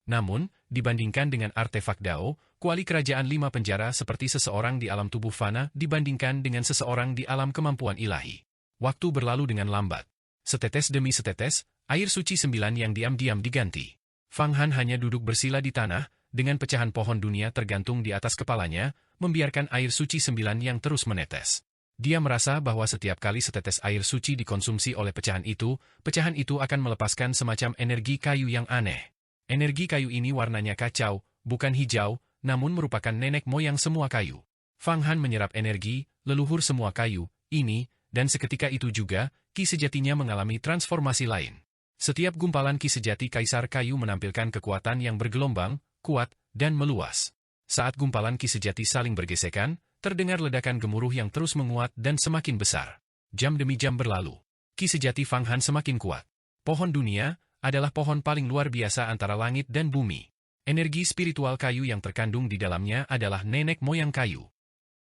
Namun, dibandingkan dengan artefak Dao, kuali kerajaan 5 penjara seperti seseorang di alam tubuh fana dibandingkan dengan seseorang di alam kemampuan ilahi. Waktu berlalu dengan lambat. Setetes demi setetes, air suci 9 yang diam-diam diganti. Fang Han hanya duduk bersila di tanah, dengan pecahan pohon dunia tergantung di atas kepalanya, membiarkan air suci 9 yang terus menetes. Dia merasa bahwa setiap kali setetes air suci dikonsumsi oleh pecahan itu akan melepaskan semacam energi kayu yang aneh. Energi kayu ini warnanya kacau, bukan hijau, namun merupakan nenek moyang semua kayu. Fang Han menyerap energi, leluhur semua kayu, ini, dan seketika itu juga, ki sejatinya mengalami transformasi lain. Setiap gumpalan ki sejati kaisar kayu menampilkan kekuatan yang bergelombang, kuat, dan meluas. Saat gumpalan ki sejati saling bergesekan, terdengar ledakan gemuruh yang terus menguat dan semakin besar. Jam demi jam berlalu. Ki sejati Fang Han semakin kuat. Pohon dunia adalah pohon paling luar biasa antara langit dan bumi. Energi spiritual kayu yang terkandung di dalamnya adalah nenek moyang kayu.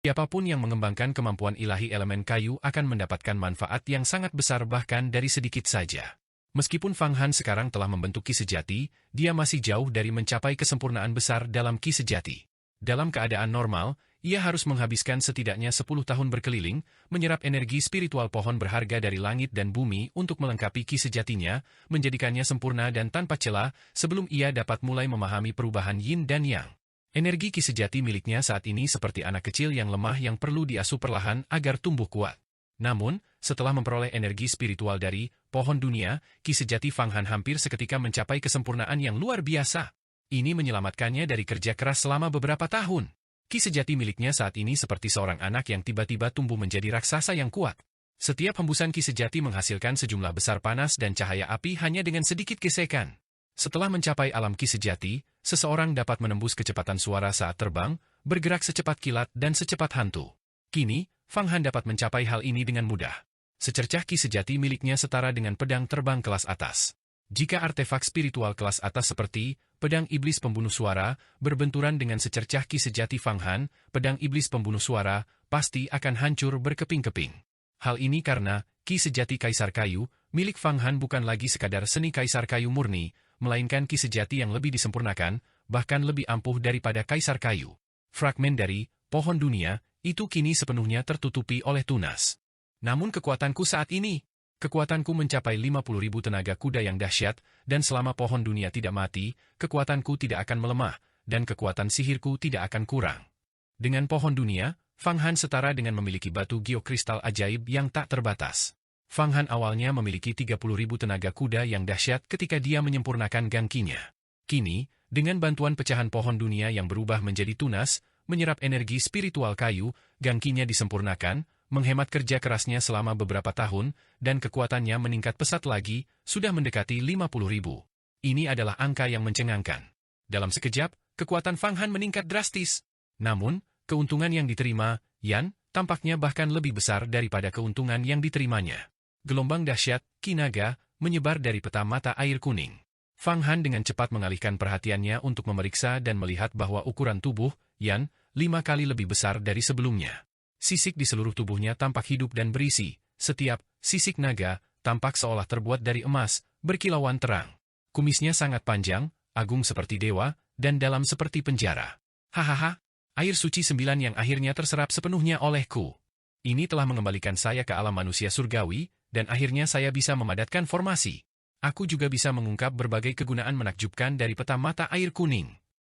Siapapun yang mengembangkan kemampuan ilahi elemen kayu akan mendapatkan manfaat yang sangat besar bahkan dari sedikit saja. Meskipun Fang Han sekarang telah membentuk ki sejati, dia masih jauh dari mencapai kesempurnaan besar dalam ki sejati. Dalam keadaan normal, ia harus menghabiskan setidaknya 10 tahun berkeliling, menyerap energi spiritual pohon berharga dari langit dan bumi untuk melengkapi ki sejatinya, menjadikannya sempurna dan tanpa celah, sebelum ia dapat mulai memahami perubahan yin dan yang. Energi ki sejati miliknya saat ini seperti anak kecil yang lemah yang perlu diasuh perlahan agar tumbuh kuat. Namun, setelah memperoleh energi spiritual dari pohon dunia, ki sejati Fang Han hampir seketika mencapai kesempurnaan yang luar biasa. Ini menyelamatkannya dari kerja keras selama beberapa tahun. Ki sejati miliknya saat ini seperti seorang anak yang tiba-tiba tumbuh menjadi raksasa yang kuat. Setiap hembusan ki sejati menghasilkan sejumlah besar panas dan cahaya api hanya dengan sedikit gesekan. Setelah mencapai alam ki sejati, seseorang dapat menembus kecepatan suara saat terbang, bergerak secepat kilat dan secepat hantu. Kini, Fang Han dapat mencapai hal ini dengan mudah. Secercah ki sejati miliknya setara dengan pedang terbang kelas atas. Jika artefak spiritual kelas atas seperti pedang iblis pembunuh suara berbenturan dengan secercah ki sejati Fang Han, pedang iblis pembunuh suara pasti akan hancur berkeping-keping. Hal ini karena ki sejati kaisar kayu milik Fang Han bukan lagi sekadar seni kaisar kayu murni, melainkan ki sejati yang lebih disempurnakan, bahkan lebih ampuh daripada kaisar kayu. Fragmen dari pohon dunia itu kini sepenuhnya tertutupi oleh tunas. Namun kekuatanku saat ini, kekuatanku mencapai 50.000 tenaga kuda yang dahsyat, dan selama pohon dunia tidak mati, kekuatanku tidak akan melemah, dan kekuatan sihirku tidak akan kurang. Dengan pohon dunia, Fang Han setara dengan memiliki batu geokristal ajaib yang tak terbatas. Fang Han awalnya memiliki 30.000 tenaga kuda yang dahsyat ketika dia menyempurnakan gangkinya. Kini, dengan bantuan pecahan pohon dunia yang berubah menjadi tunas, menyerap energi spiritual kayu, gangkinya disempurnakan, menghemat kerja kerasnya selama beberapa tahun, dan kekuatannya meningkat pesat lagi, sudah mendekati 50.000. Ini adalah angka yang mencengangkan. Dalam sekejap, kekuatan Fang Han meningkat drastis. Namun, keuntungan yang diterima, Yan, tampaknya bahkan lebih besar daripada keuntungan yang diterimanya. Gelombang dahsyat, Ki Naga, menyebar dari peta mata air kuning. Fang Han dengan cepat mengalihkan perhatiannya untuk memeriksa dan melihat bahwa ukuran tubuh, Yan, 5 kali lebih besar dari sebelumnya. Sisik di seluruh tubuhnya tampak hidup dan berisi. Setiap sisik naga tampak seolah terbuat dari emas, berkilauan terang. Kumisnya sangat panjang, agung seperti dewa, dan dalam seperti penjara. Hahaha, air suci 9 yang akhirnya terserap sepenuhnya olehku. Ini telah mengembalikan saya ke alam manusia surgawi, dan akhirnya saya bisa memadatkan formasi. Aku juga bisa mengungkap berbagai kegunaan menakjubkan dari peta mata air kuning.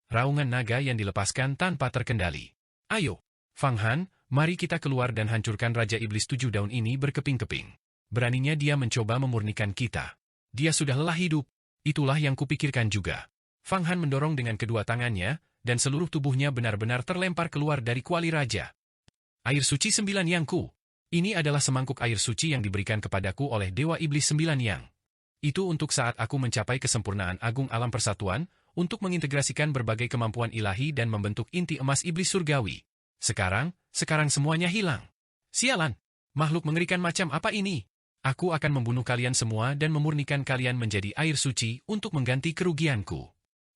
Raungan naga yang dilepaskan tanpa terkendali. Ayo, Fang Han, mari kita keluar dan hancurkan Raja Iblis 7 Daun ini berkeping-keping. Beraninya dia mencoba memurnikan kita. Dia sudah lelah hidup. Itulah yang kupikirkan juga. Fang Han mendorong dengan kedua tangannya, dan seluruh tubuhnya benar-benar terlempar keluar dari kuali raja. Air suci 9 Yangku. Ini adalah semangkuk air suci yang diberikan kepadaku oleh Dewa Iblis 9 Yang. Itu untuk saat aku mencapai kesempurnaan agung alam persatuan, untuk mengintegrasikan berbagai kemampuan ilahi dan membentuk inti emas iblis surgawi. Sekarang semuanya hilang. Sialan! Makhluk mengerikan macam apa ini? Aku akan membunuh kalian semua dan memurnikan kalian menjadi air suci untuk mengganti kerugianku.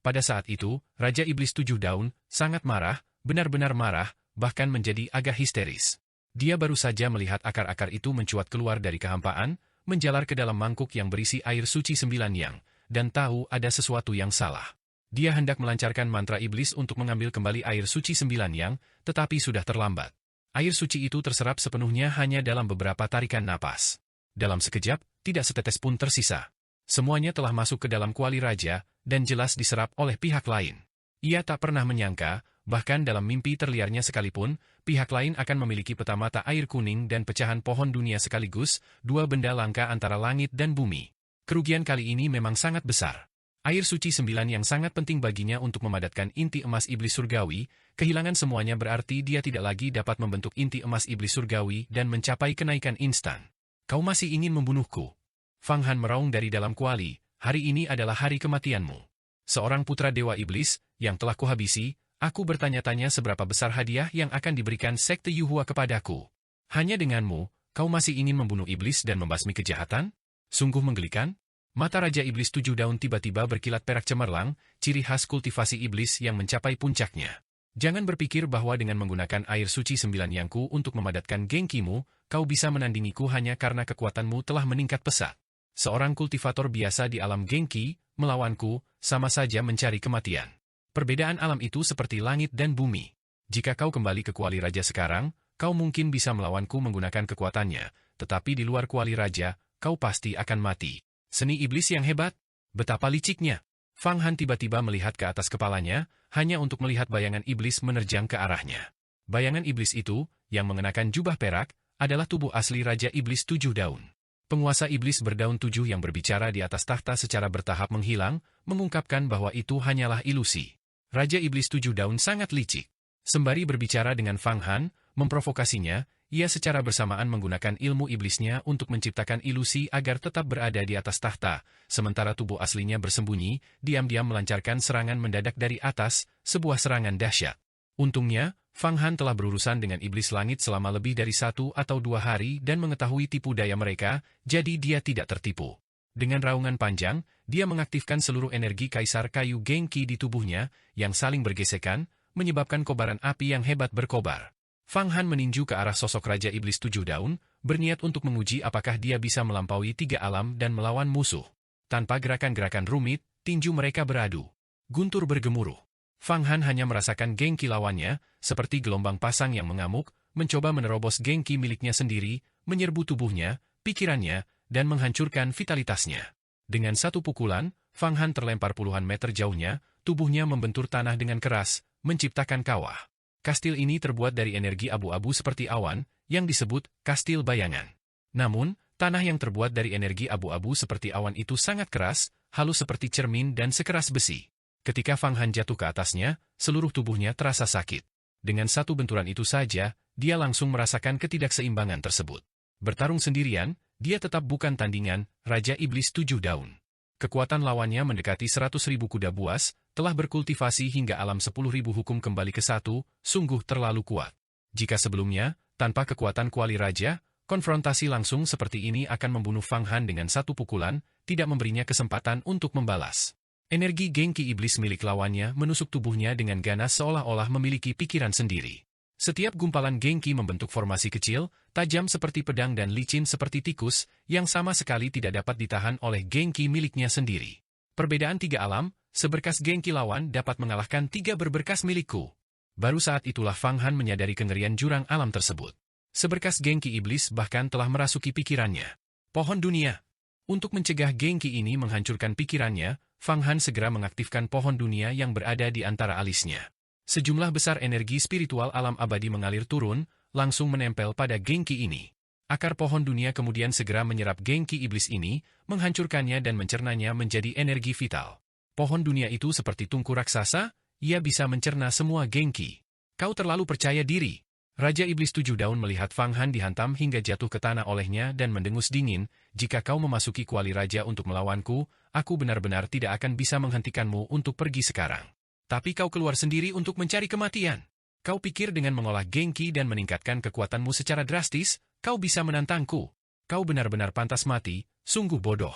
Pada saat itu, Raja Iblis 7 Daun sangat marah, benar-benar marah, bahkan menjadi agak histeris. Dia baru saja melihat akar-akar itu mencuat keluar dari kehampaan, menjalar ke dalam mangkuk yang berisi air suci 9 Yang, dan tahu ada sesuatu yang salah. Dia hendak melancarkan mantra iblis untuk mengambil kembali air suci 9 Yang, tetapi sudah terlambat. Air suci itu terserap sepenuhnya hanya dalam beberapa tarikan napas. Dalam sekejap, tidak setetes pun tersisa. Semuanya telah masuk ke dalam kuali raja, dan jelas diserap oleh pihak lain. Ia tak pernah menyangka, bahkan dalam mimpi terliarnya sekalipun, pihak lain akan memiliki peta mata air kuning dan pecahan pohon dunia sekaligus, dua benda langka antara langit dan bumi. Kerugian kali ini memang sangat besar. Air suci 9 yang sangat penting baginya untuk memadatkan inti emas iblis surgawi, kehilangan semuanya berarti dia tidak lagi dapat membentuk inti emas iblis surgawi dan mencapai kenaikan instan. Kau masih ingin membunuhku? Fang Han meraung dari dalam kuali, hari ini adalah hari kematianmu. Seorang putra dewa iblis, yang telah kuhabisi, aku bertanya-tanya seberapa besar hadiah yang akan diberikan Sekte Yuhua kepadaku. Hanya denganmu, kau masih ingin membunuh iblis dan membasmi kejahatan? Sungguh menggelikan. Mata Raja Iblis 7 Daun tiba-tiba berkilat perak cemerlang, ciri khas kultivasi iblis yang mencapai puncaknya. Jangan berpikir bahwa dengan menggunakan air suci 9 Yangku untuk memadatkan gengkimu, kau bisa menandingiku hanya karena kekuatanmu telah meningkat pesat. Seorang kultivator biasa di alam gengki, melawanku, sama saja mencari kematian. Perbedaan alam itu seperti langit dan bumi. Jika kau kembali ke kuali raja sekarang, kau mungkin bisa melawanku menggunakan kekuatannya, tetapi di luar kuali raja, kau pasti akan mati. Seni iblis yang hebat? Betapa liciknya. Fang Han tiba-tiba melihat ke atas kepalanya, hanya untuk melihat bayangan iblis menerjang ke arahnya. Bayangan iblis itu, yang mengenakan jubah perak, adalah tubuh asli Raja Iblis 7 Daun. Penguasa iblis berdaun 7 yang berbicara di atas tahta secara bertahap menghilang, mengungkapkan bahwa itu hanyalah ilusi. Raja Iblis 7 Daun sangat licik. Sembari berbicara dengan Fang Han, memprovokasinya, ia secara bersamaan menggunakan ilmu iblisnya untuk menciptakan ilusi agar tetap berada di atas tahta, sementara tubuh aslinya bersembunyi, diam-diam melancarkan serangan mendadak dari atas, sebuah serangan dahsyat. Untungnya, Fang Han telah berurusan dengan iblis langit selama lebih dari 1 atau 2 hari dan mengetahui tipu daya mereka, jadi dia tidak tertipu. Dengan raungan panjang, dia mengaktifkan seluruh energi kaisar kayu gengki di tubuhnya, yang saling bergesekan, menyebabkan kobaran api yang hebat berkobar. Fang Han meninju ke arah sosok Raja Iblis 7 Daun, berniat untuk menguji apakah dia bisa melampaui 3 alam dan melawan musuh. Tanpa gerakan-gerakan rumit, tinju mereka beradu. Guntur bergemuruh. Fang Han hanya merasakan gengki lawannya, seperti gelombang pasang yang mengamuk, mencoba menerobos Genki miliknya sendiri, menyerbu tubuhnya, pikirannya, dan menghancurkan vitalitasnya. Dengan satu pukulan, Fang Han terlempar puluhan meter jauhnya, tubuhnya membentur tanah dengan keras, menciptakan kawah. Kastil ini terbuat dari energi abu-abu seperti awan, yang disebut kastil bayangan. Namun, tanah yang terbuat dari energi abu-abu seperti awan itu sangat keras, halus seperti cermin dan sekeras besi. Ketika Fang Han jatuh ke atasnya, seluruh tubuhnya terasa sakit. Dengan satu benturan itu saja, dia langsung merasakan ketidakseimbangan tersebut. Bertarung sendirian, dia tetap bukan tandingan Raja Iblis 7 Daun. Kekuatan lawannya mendekati 100.000 kuda buas, telah berkultivasi hingga alam 10.000 hukum kembali ke satu, sungguh terlalu kuat. Jika sebelumnya, tanpa kekuatan kuali raja, konfrontasi langsung seperti ini akan membunuh Fang Han dengan satu pukulan, tidak memberinya kesempatan untuk membalas. Energi Genki Iblis milik lawannya menusuk tubuhnya dengan ganas seolah-olah memiliki pikiran sendiri. Setiap gumpalan Genki membentuk formasi kecil, tajam seperti pedang dan licin seperti tikus, yang sama sekali tidak dapat ditahan oleh Genki miliknya sendiri. Perbedaan 3 alam, seberkas Genki lawan dapat mengalahkan 3 berberkas milikku. Baru saat itulah Fang Han menyadari kengerian jurang alam tersebut. Seberkas Genki Iblis bahkan telah merasuki pikirannya. Pohon dunia. Untuk mencegah Genki ini menghancurkan pikirannya, Fang Han segera mengaktifkan pohon dunia yang berada di antara alisnya. Sejumlah besar energi spiritual alam abadi mengalir turun, langsung menempel pada Genki ini. Akar pohon dunia kemudian segera menyerap Genki Iblis ini, menghancurkannya dan mencernanya menjadi energi vital. Pohon dunia itu seperti tungku raksasa, ia bisa mencerna semua Genki. Kau terlalu percaya diri. Raja Iblis 7 Daun melihat Fang Han dihantam hingga jatuh ke tanah olehnya dan mendengus dingin, jika kau memasuki kuali raja untuk melawanku, aku benar-benar tidak akan bisa menghentikanmu untuk pergi sekarang. Tapi kau keluar sendiri untuk mencari kematian. Kau pikir dengan mengolah Genki dan meningkatkan kekuatanmu secara drastis, kau bisa menantangku. Kau benar-benar pantas mati, sungguh bodoh.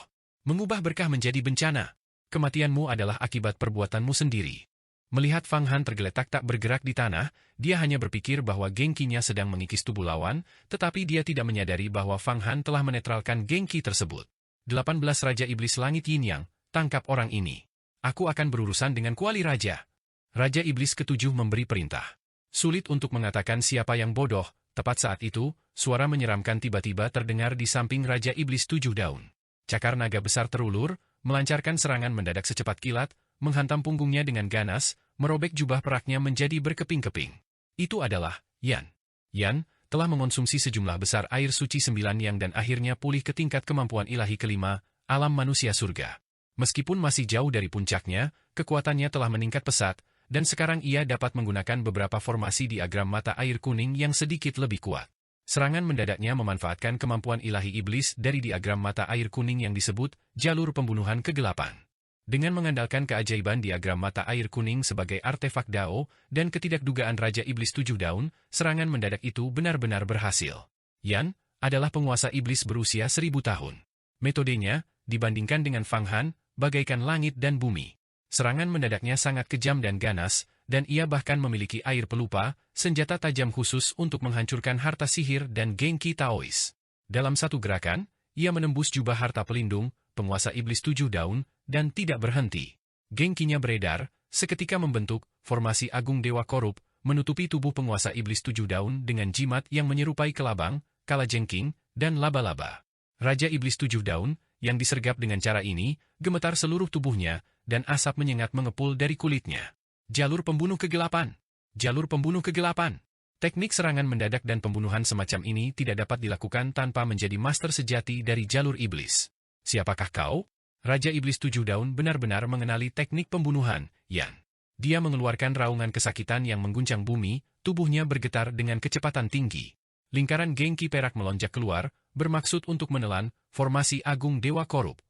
Mengubah berkah menjadi bencana. Kematianmu adalah akibat perbuatanmu sendiri. Melihat Fang Han tergeletak tak bergerak di tanah, dia hanya berpikir bahwa Genkinya sedang mengikis tubuh lawan, tetapi dia tidak menyadari bahwa Fang Han telah menetralkan Genki tersebut. 18 Raja Iblis Langit Yin Yang, tangkap orang ini. Aku akan berurusan dengan kuali raja. Raja Iblis ke-7 memberi perintah. Sulit untuk mengatakan siapa yang bodoh, tepat saat itu, suara menyeramkan tiba-tiba terdengar di samping Raja Iblis 7 Daun. Cakar naga besar terulur, melancarkan serangan mendadak secepat kilat, menghantam punggungnya dengan ganas, merobek jubah peraknya menjadi berkeping-keping. Itu adalah Yan. Yan telah mengonsumsi sejumlah besar air suci 9 yang dan akhirnya pulih ke tingkat kemampuan ilahi kelima, alam manusia surga. Meskipun masih jauh dari puncaknya, kekuatannya telah meningkat pesat, dan sekarang ia dapat menggunakan beberapa formasi diagram mata air kuning yang sedikit lebih kuat. Serangan mendadaknya memanfaatkan kemampuan ilahi iblis dari diagram mata air kuning yang disebut jalur pembunuhan kegelapan. Dengan mengandalkan keajaiban diagram mata air kuning sebagai artefak Dao dan ketidakdugaan Raja Iblis 7 Daun, serangan mendadak itu benar-benar berhasil. Yan adalah penguasa iblis berusia 1000 tahun. Metodenya, dibandingkan dengan Fang Han, bagaikan langit dan bumi. Serangan mendadaknya sangat kejam dan ganas, dan ia bahkan memiliki air pelupa, senjata tajam khusus untuk menghancurkan harta sihir dan Genki Taois. Dalam satu gerakan, ia menembus jubah harta pelindung, penguasa iblis 7 daun, dan tidak berhenti. Genkinya beredar, seketika membentuk formasi agung dewa korup, menutupi tubuh penguasa iblis 7 daun dengan jimat yang menyerupai kelabang, kalajengking, dan laba-laba. Raja Iblis 7 Daun, yang disergap dengan cara ini, gemetar seluruh tubuhnya, dan asap menyengat mengepul dari kulitnya. Jalur pembunuh kegelapan. Jalur pembunuh kegelapan. Teknik serangan mendadak dan pembunuhan semacam ini tidak dapat dilakukan tanpa menjadi master sejati dari jalur iblis. Siapakah kau? Raja Iblis 7 Daun benar-benar mengenali teknik pembunuhan, Yan. Dia mengeluarkan raungan kesakitan yang mengguncang bumi, tubuhnya bergetar dengan kecepatan tinggi. Lingkaran Genki perak melonjak keluar, bermaksud untuk menelan formasi agung dewa korup.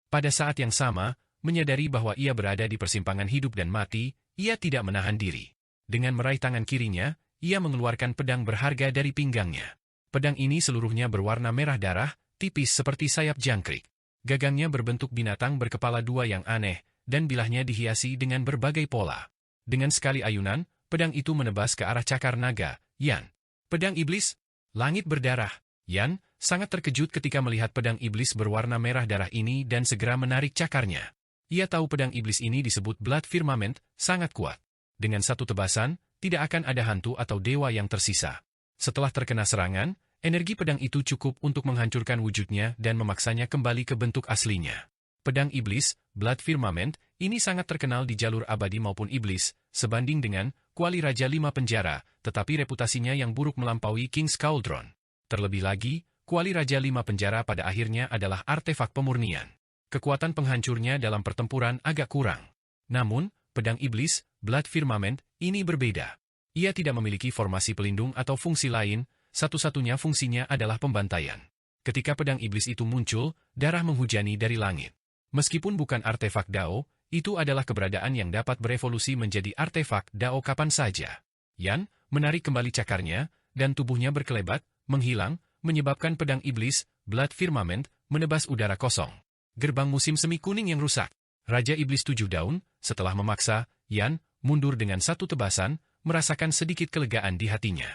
Pada saat yang sama, menyadari bahwa ia berada di persimpangan hidup dan mati, ia tidak menahan diri. Dengan meraih tangan kirinya, ia mengeluarkan pedang berharga dari pinggangnya. Pedang ini seluruhnya berwarna merah darah, tipis seperti sayap jangkrik. Gagangnya berbentuk binatang berkepala 2 yang aneh, dan bilahnya dihiasi dengan berbagai pola. Dengan sekali ayunan, pedang itu menebas ke arah cakar naga, Yan. Pedang iblis? Langit berdarah. Yan sangat terkejut ketika melihat pedang iblis berwarna merah darah ini dan segera menarik cakarnya. Ia tahu pedang iblis ini disebut Blood Firmament, sangat kuat. Dengan satu tebasan, tidak akan ada hantu atau dewa yang tersisa. Setelah terkena serangan, energi pedang itu cukup untuk menghancurkan wujudnya dan memaksanya kembali ke bentuk aslinya. Pedang Iblis, Blood Firmament, ini sangat terkenal di jalur abadi maupun iblis, sebanding dengan kuali Raja Lima Penjara, tetapi reputasinya yang buruk melampaui King's Cauldron. Terlebih lagi, kuali Raja Lima Penjara pada akhirnya adalah artefak pemurnian. Kekuatan penghancurnya dalam pertempuran agak kurang. Namun, pedang Iblis, Blood Firmament, ini berbeda. Ia tidak memiliki formasi pelindung atau fungsi lain, satu-satunya fungsinya adalah pembantaian. Ketika pedang iblis itu muncul, darah menghujani dari langit. Meskipun bukan artefak Dao, itu adalah keberadaan yang dapat berevolusi menjadi artefak Dao kapan saja. Yan menarik kembali cakarnya, dan tubuhnya berkelebat, menghilang, menyebabkan pedang iblis, Blood Firmament, menebas udara kosong. Gerbang musim semi kuning yang rusak. Raja Iblis Tujuh Daun, setelah memaksa, Yan mundur dengan satu tebasan, merasakan sedikit kelegaan di hatinya.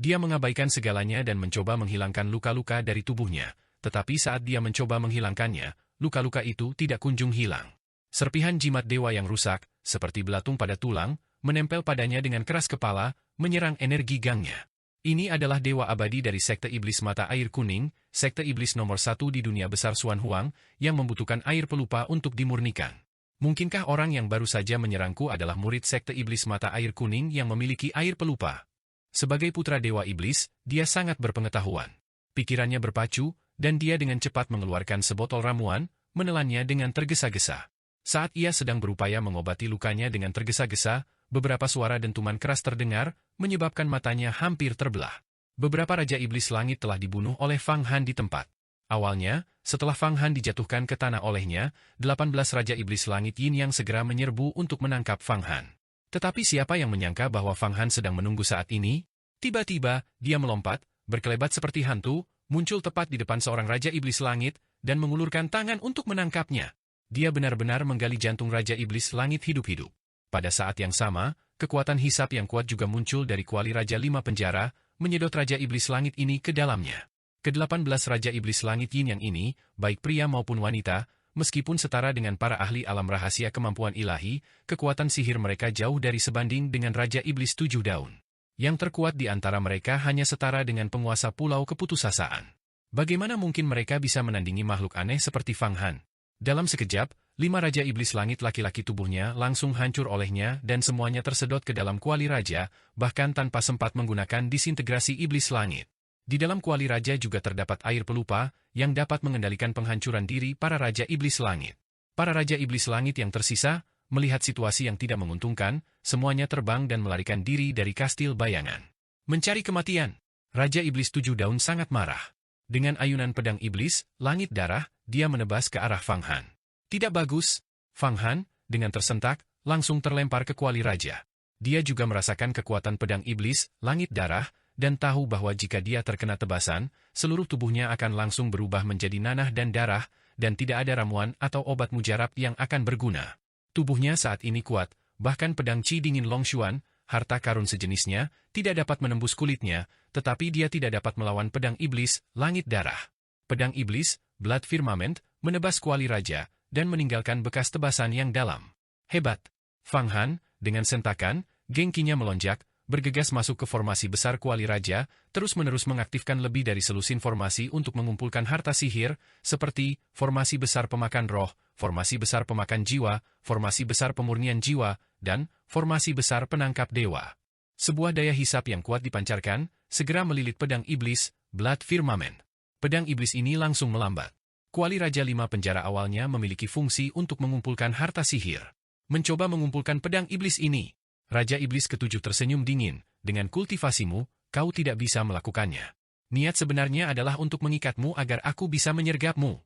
Dia mengabaikan segalanya dan mencoba menghilangkan luka-luka dari tubuhnya, tetapi saat dia mencoba menghilangkannya, luka-luka itu tidak kunjung hilang. Serpihan jimat dewa yang rusak, seperti belatung pada tulang, menempel padanya dengan keras kepala, menyerang energi gangnya. Ini adalah dewa abadi dari Sekte Iblis Mata Air Kuning, Sekte Iblis nomor 1 di dunia besar Xuan Huang, yang membutuhkan air pelupa untuk dimurnikan. Mungkinkah orang yang baru saja menyerangku adalah murid Sekte Iblis Mata Air Kuning yang memiliki air pelupa? Sebagai putra Dewa Iblis, dia sangat berpengetahuan. Pikirannya berpacu, dan dia dengan cepat mengeluarkan sebotol ramuan, menelannya dengan tergesa-gesa. Saat ia sedang berupaya mengobati lukanya dengan tergesa-gesa, beberapa suara dentuman keras terdengar, menyebabkan matanya hampir terbelah. Beberapa Raja Iblis Langit telah dibunuh oleh Fang Han di tempat. Awalnya, setelah Fang Han dijatuhkan ke tanah olehnya, 18 Raja Iblis Langit Yin yang segera menyerbu untuk menangkap Fang Han. Tetapi siapa yang menyangka bahwa Fang Han sedang menunggu saat ini? Tiba-tiba, dia melompat, berkelebat seperti hantu, muncul tepat di depan seorang Raja Iblis Langit, dan mengulurkan tangan untuk menangkapnya. Dia benar-benar menggali jantung Raja Iblis Langit hidup-hidup. Pada saat yang sama, kekuatan hisap yang kuat juga muncul dari kuali Raja Lima Penjara, menyedot Raja Iblis Langit ini ke dalamnya. Ke-18 Raja Iblis Langit Yin yang ini, baik pria maupun wanita, meskipun setara dengan para ahli alam rahasia kemampuan ilahi, kekuatan sihir mereka jauh dari sebanding dengan Raja Iblis Tujuh Daun. Yang terkuat di antara mereka hanya setara dengan penguasa Pulau Keputusasaan. Bagaimana mungkin mereka bisa menandingi makhluk aneh seperti Fang Han? Dalam sekejap, 5 Raja Iblis Langit laki-laki tubuhnya langsung hancur olehnya dan semuanya tersedot ke dalam kuali Raja, bahkan tanpa sempat menggunakan disintegrasi Iblis Langit. Di dalam kuali Raja juga terdapat air pelupa, yang dapat mengendalikan penghancuran diri para Raja Iblis Langit. Para Raja Iblis Langit yang tersisa, melihat situasi yang tidak menguntungkan, semuanya terbang dan melarikan diri dari kastil bayangan. Mencari kematian. Raja Iblis Tujuh Daun sangat marah. Dengan ayunan pedang iblis, langit darah, dia menebas ke arah Fang Han. Tidak bagus. Fang Han, dengan tersentak, langsung terlempar ke kuali Raja. Dia juga merasakan kekuatan pedang iblis, langit darah, dan tahu bahwa jika dia terkena tebasan, seluruh tubuhnya akan langsung berubah menjadi nanah dan darah, dan tidak ada ramuan atau obat mujarab yang akan berguna. Tubuhnya saat ini kuat, bahkan pedang Qi Dingin Longshuan, harta karun sejenisnya, tidak dapat menembus kulitnya, tetapi dia tidak dapat melawan pedang iblis, langit darah. Pedang iblis, Blood Firmament, menebas kuali Raja, dan meninggalkan bekas tebasan yang dalam. Hebat! Fang Han, dengan sentakan, gengkinya melonjak, bergegas masuk ke formasi besar kuali Raja, terus-menerus mengaktifkan lebih dari selusin formasi untuk mengumpulkan harta sihir, seperti formasi besar pemakan roh, formasi besar pemakan jiwa, formasi besar pemurnian jiwa, dan formasi besar penangkap dewa. Sebuah daya hisap yang kuat dipancarkan, segera melilit pedang iblis, Blood Firmament. Pedang iblis ini langsung melambat. Kuali Raja Lima Penjara awalnya memiliki fungsi untuk mengumpulkan harta sihir. Mencoba mengumpulkan pedang iblis ini. Raja Iblis Ketujuh tersenyum dingin, dengan kultivasimu, kau tidak bisa melakukannya. Niat sebenarnya adalah untuk mengikatmu agar aku bisa menyergapmu.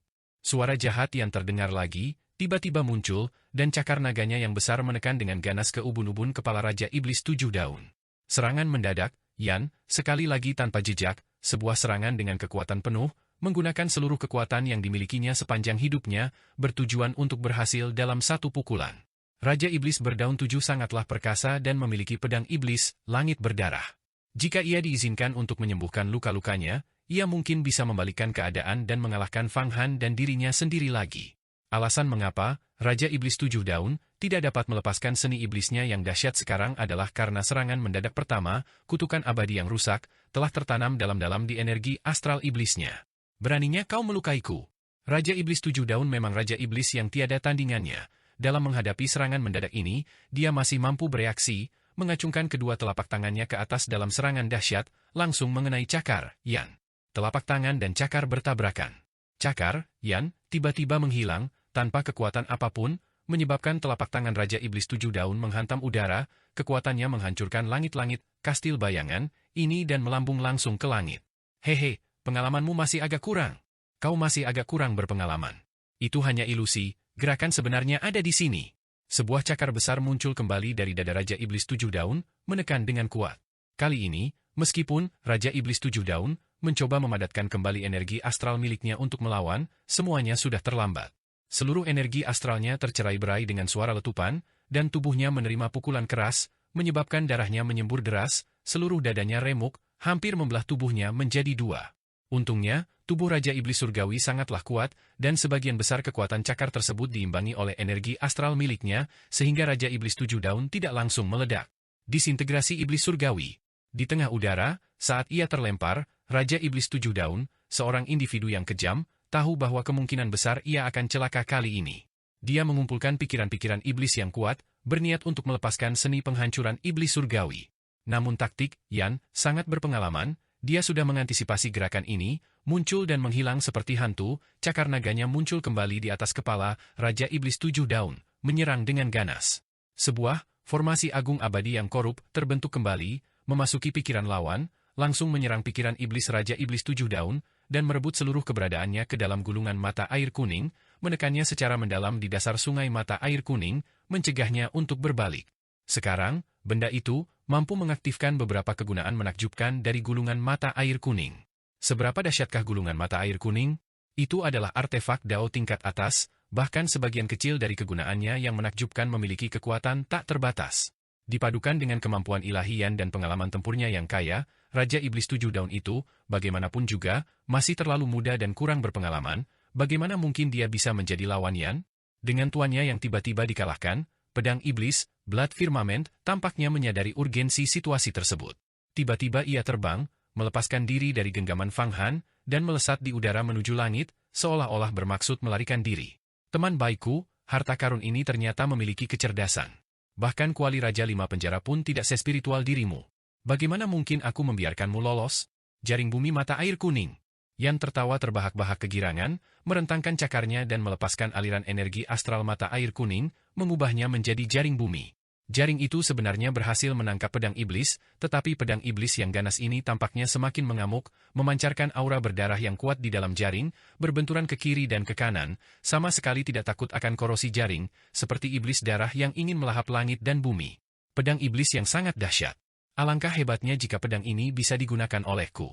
Suara jahat yang terdengar lagi, tiba-tiba muncul, dan cakar naganya yang besar menekan dengan ganas ke ubun-ubun kepala Raja Iblis Tujuh Daun. Serangan mendadak, Yan, sekali lagi tanpa jejak, sebuah serangan dengan kekuatan penuh, menggunakan seluruh kekuatan yang dimilikinya sepanjang hidupnya, bertujuan untuk berhasil dalam satu pukulan. Raja Iblis Berdaun Tujuh sangatlah perkasa dan memiliki pedang iblis, langit berdarah. Jika ia diizinkan untuk menyembuhkan luka-lukanya, ia mungkin bisa membalikkan keadaan dan mengalahkan Fang Han dan dirinya sendiri lagi. Alasan mengapa Raja Iblis Tujuh Daun tidak dapat melepaskan seni iblisnya yang dahsyat sekarang adalah karena serangan mendadak pertama, kutukan abadi yang rusak, telah tertanam dalam-dalam di energi astral iblisnya. Beraninya kau melukaiku. Raja Iblis Tujuh Daun memang Raja Iblis yang tiada tandingannya. Dalam menghadapi serangan mendadak ini, dia masih mampu bereaksi, mengacungkan kedua telapak tangannya ke atas dalam serangan dahsyat, langsung mengenai Cakar, Yan. Telapak tangan dan Cakar bertabrakan. Cakar, Yan, tiba-tiba menghilang, tanpa kekuatan apapun, menyebabkan telapak tangan Raja Iblis Tujuh Daun menghantam udara, kekuatannya menghancurkan langit-langit, kastil bayangan, ini dan melambung langsung ke langit. Hehe, pengalamanmu masih agak kurang. Kau masih agak kurang berpengalaman. Itu hanya ilusi, gerakan sebenarnya ada di sini. Sebuah cakar besar muncul kembali dari dada Raja Iblis Tujuh Daun, menekan dengan kuat. Kali ini, meskipun Raja Iblis Tujuh Daun mencoba memadatkan kembali energi astral miliknya untuk melawan, semuanya sudah terlambat. Seluruh energi astralnya tercerai-berai dengan suara letupan, dan tubuhnya menerima pukulan keras, menyebabkan darahnya menyembur deras, seluruh dadanya remuk, hampir membelah tubuhnya menjadi dua. Untungnya, tubuh Raja Iblis Surgawi sangatlah kuat, dan sebagian besar kekuatan cakar tersebut diimbangi oleh energi astral miliknya, sehingga Raja Iblis Tujuh Daun tidak langsung meledak. Disintegrasi Iblis Surgawi. Di tengah udara, saat ia terlempar, Raja Iblis Tujuh Daun, seorang individu yang kejam, tahu bahwa kemungkinan besar ia akan celaka kali ini. Dia mengumpulkan pikiran-pikiran iblis yang kuat, berniat untuk melepaskan seni penghancuran Iblis Surgawi. Namun taktik, Yan, sangat berpengalaman. Dia sudah mengantisipasi gerakan ini, muncul dan menghilang seperti hantu, cakar naganya muncul kembali di atas kepala Raja Iblis Tujuh Daun, menyerang dengan ganas. Sebuah formasi agung abadi yang korup terbentuk kembali, memasuki pikiran lawan, langsung menyerang pikiran iblis Raja Iblis Tujuh Daun, dan merebut seluruh keberadaannya ke dalam gulungan mata air kuning, menekannya secara mendalam di dasar sungai mata air kuning, mencegahnya untuk berbalik. Sekarang, benda itu mampu mengaktifkan beberapa kegunaan menakjubkan dari gulungan mata air kuning. Seberapa dahsyatkah gulungan mata air kuning? Itu adalah artefak Dao tingkat atas, bahkan sebagian kecil dari kegunaannya yang menakjubkan memiliki kekuatan tak terbatas. Dipadukan dengan kemampuan ilahian dan pengalaman tempurnya yang kaya, Raja Iblis Tujuh Daun itu, bagaimanapun juga, masih terlalu muda dan kurang berpengalaman, bagaimana mungkin dia bisa menjadi lawan Yan? Dengan tuannya yang tiba-tiba dikalahkan, pedang iblis, Blood Firmament, tampaknya menyadari urgensi situasi tersebut. Tiba-tiba ia terbang, melepaskan diri dari genggaman Fang Han, dan melesat di udara menuju langit, seolah-olah bermaksud melarikan diri. Teman baikku, harta karun ini ternyata memiliki kecerdasan. Bahkan kuali Raja Lima Penjara pun tidak sespiritual dirimu. Bagaimana mungkin aku membiarkanmu lolos? Jaring bumi mata air kuning. Yan tertawa terbahak-bahak kegirangan, merentangkan cakarnya dan melepaskan aliran energi astral mata air kuning, mengubahnya menjadi jaring bumi. Jaring itu sebenarnya berhasil menangkap pedang iblis, tetapi pedang iblis yang ganas ini tampaknya semakin mengamuk, memancarkan aura berdarah yang kuat di dalam jaring, berbenturan ke kiri dan ke kanan, sama sekali tidak takut akan korosi jaring, seperti iblis darah yang ingin melahap langit dan bumi. Pedang iblis yang sangat dahsyat. Alangkah hebatnya jika pedang ini bisa digunakan olehku.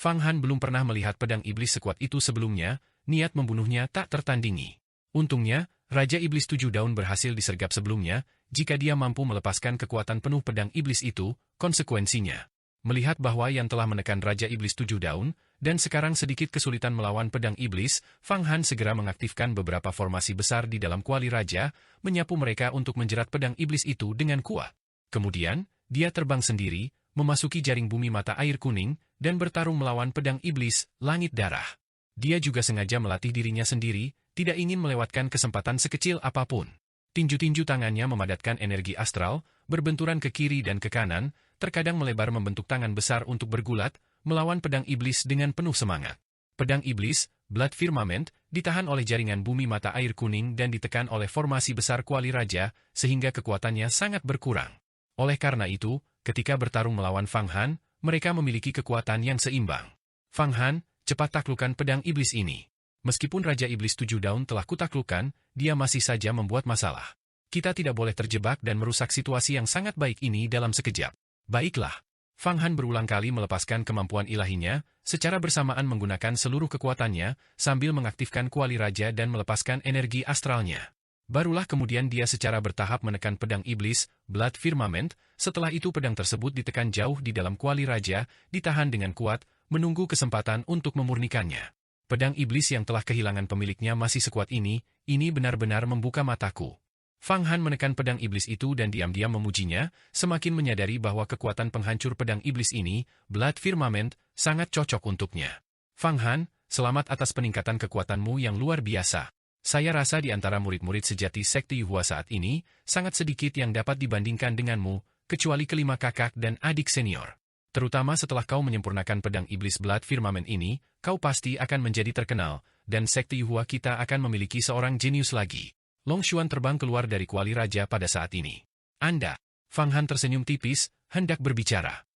Fang Han belum pernah melihat pedang iblis sekuat itu sebelumnya, niat membunuhnya tak tertandingi. Untungnya, Raja Iblis Tujuh Daun berhasil disergap sebelumnya, jika dia mampu melepaskan kekuatan penuh pedang iblis itu, konsekuensinya. Melihat bahwa Yan telah menekan Raja Iblis Tujuh Daun, dan sekarang sedikit kesulitan melawan pedang iblis, Fang Han segera mengaktifkan beberapa formasi besar di dalam kuali Raja, menyapu mereka untuk menjerat pedang iblis itu dengan kuat. Kemudian, dia terbang sendiri, memasuki jaring bumi mata air kuning, dan bertarung melawan pedang iblis, langit darah. Dia juga sengaja melatih dirinya sendiri, tidak ingin melewatkan kesempatan sekecil apapun. Tinju-tinju tangannya memadatkan energi astral, berbenturan ke kiri dan ke kanan, terkadang melebar membentuk tangan besar untuk bergulat, melawan pedang iblis dengan penuh semangat. Pedang iblis, Blood Firmament, ditahan oleh jaringan bumi mata air kuning dan ditekan oleh formasi besar kuali Raja, sehingga kekuatannya sangat berkurang. Oleh karena itu, ketika bertarung melawan Fang Han, mereka memiliki kekuatan yang seimbang. Fang Han, cepat taklukkan pedang iblis ini. Meskipun Raja Iblis Tujuh Daun telah kutaklukkan, dia masih saja membuat masalah. Kita tidak boleh terjebak dan merusak situasi yang sangat baik ini dalam sekejap. Baiklah. Fang Han berulang kali melepaskan kemampuan ilahinya, secara bersamaan menggunakan seluruh kekuatannya, sambil mengaktifkan kuali Raja dan melepaskan energi astralnya. Barulah kemudian dia secara bertahap menekan pedang iblis, Blood Firmament, setelah itu pedang tersebut ditekan jauh di dalam kuali Raja, ditahan dengan kuat, menunggu kesempatan untuk memurnikannya. Pedang iblis yang telah kehilangan pemiliknya masih sekuat ini benar-benar membuka mataku. Fang Han menekan pedang iblis itu dan diam-diam memujinya, semakin menyadari bahwa kekuatan penghancur pedang iblis ini, Blood Firmament, sangat cocok untuknya. Fang Han, selamat atas peningkatan kekuatanmu yang luar biasa. Saya rasa di antara murid-murid sejati Sekte Yuhua saat ini, sangat sedikit yang dapat dibandingkan denganmu, kecuali kelima kakak dan adik senior. Terutama setelah kau menyempurnakan pedang iblis Blood Firmament ini, kau pasti akan menjadi terkenal, dan Sekte Yuhua kita akan memiliki seorang jenius lagi. Long Xuan terbang keluar dari kuali raja pada saat ini. Anda, Fang Han tersenyum tipis, hendak berbicara.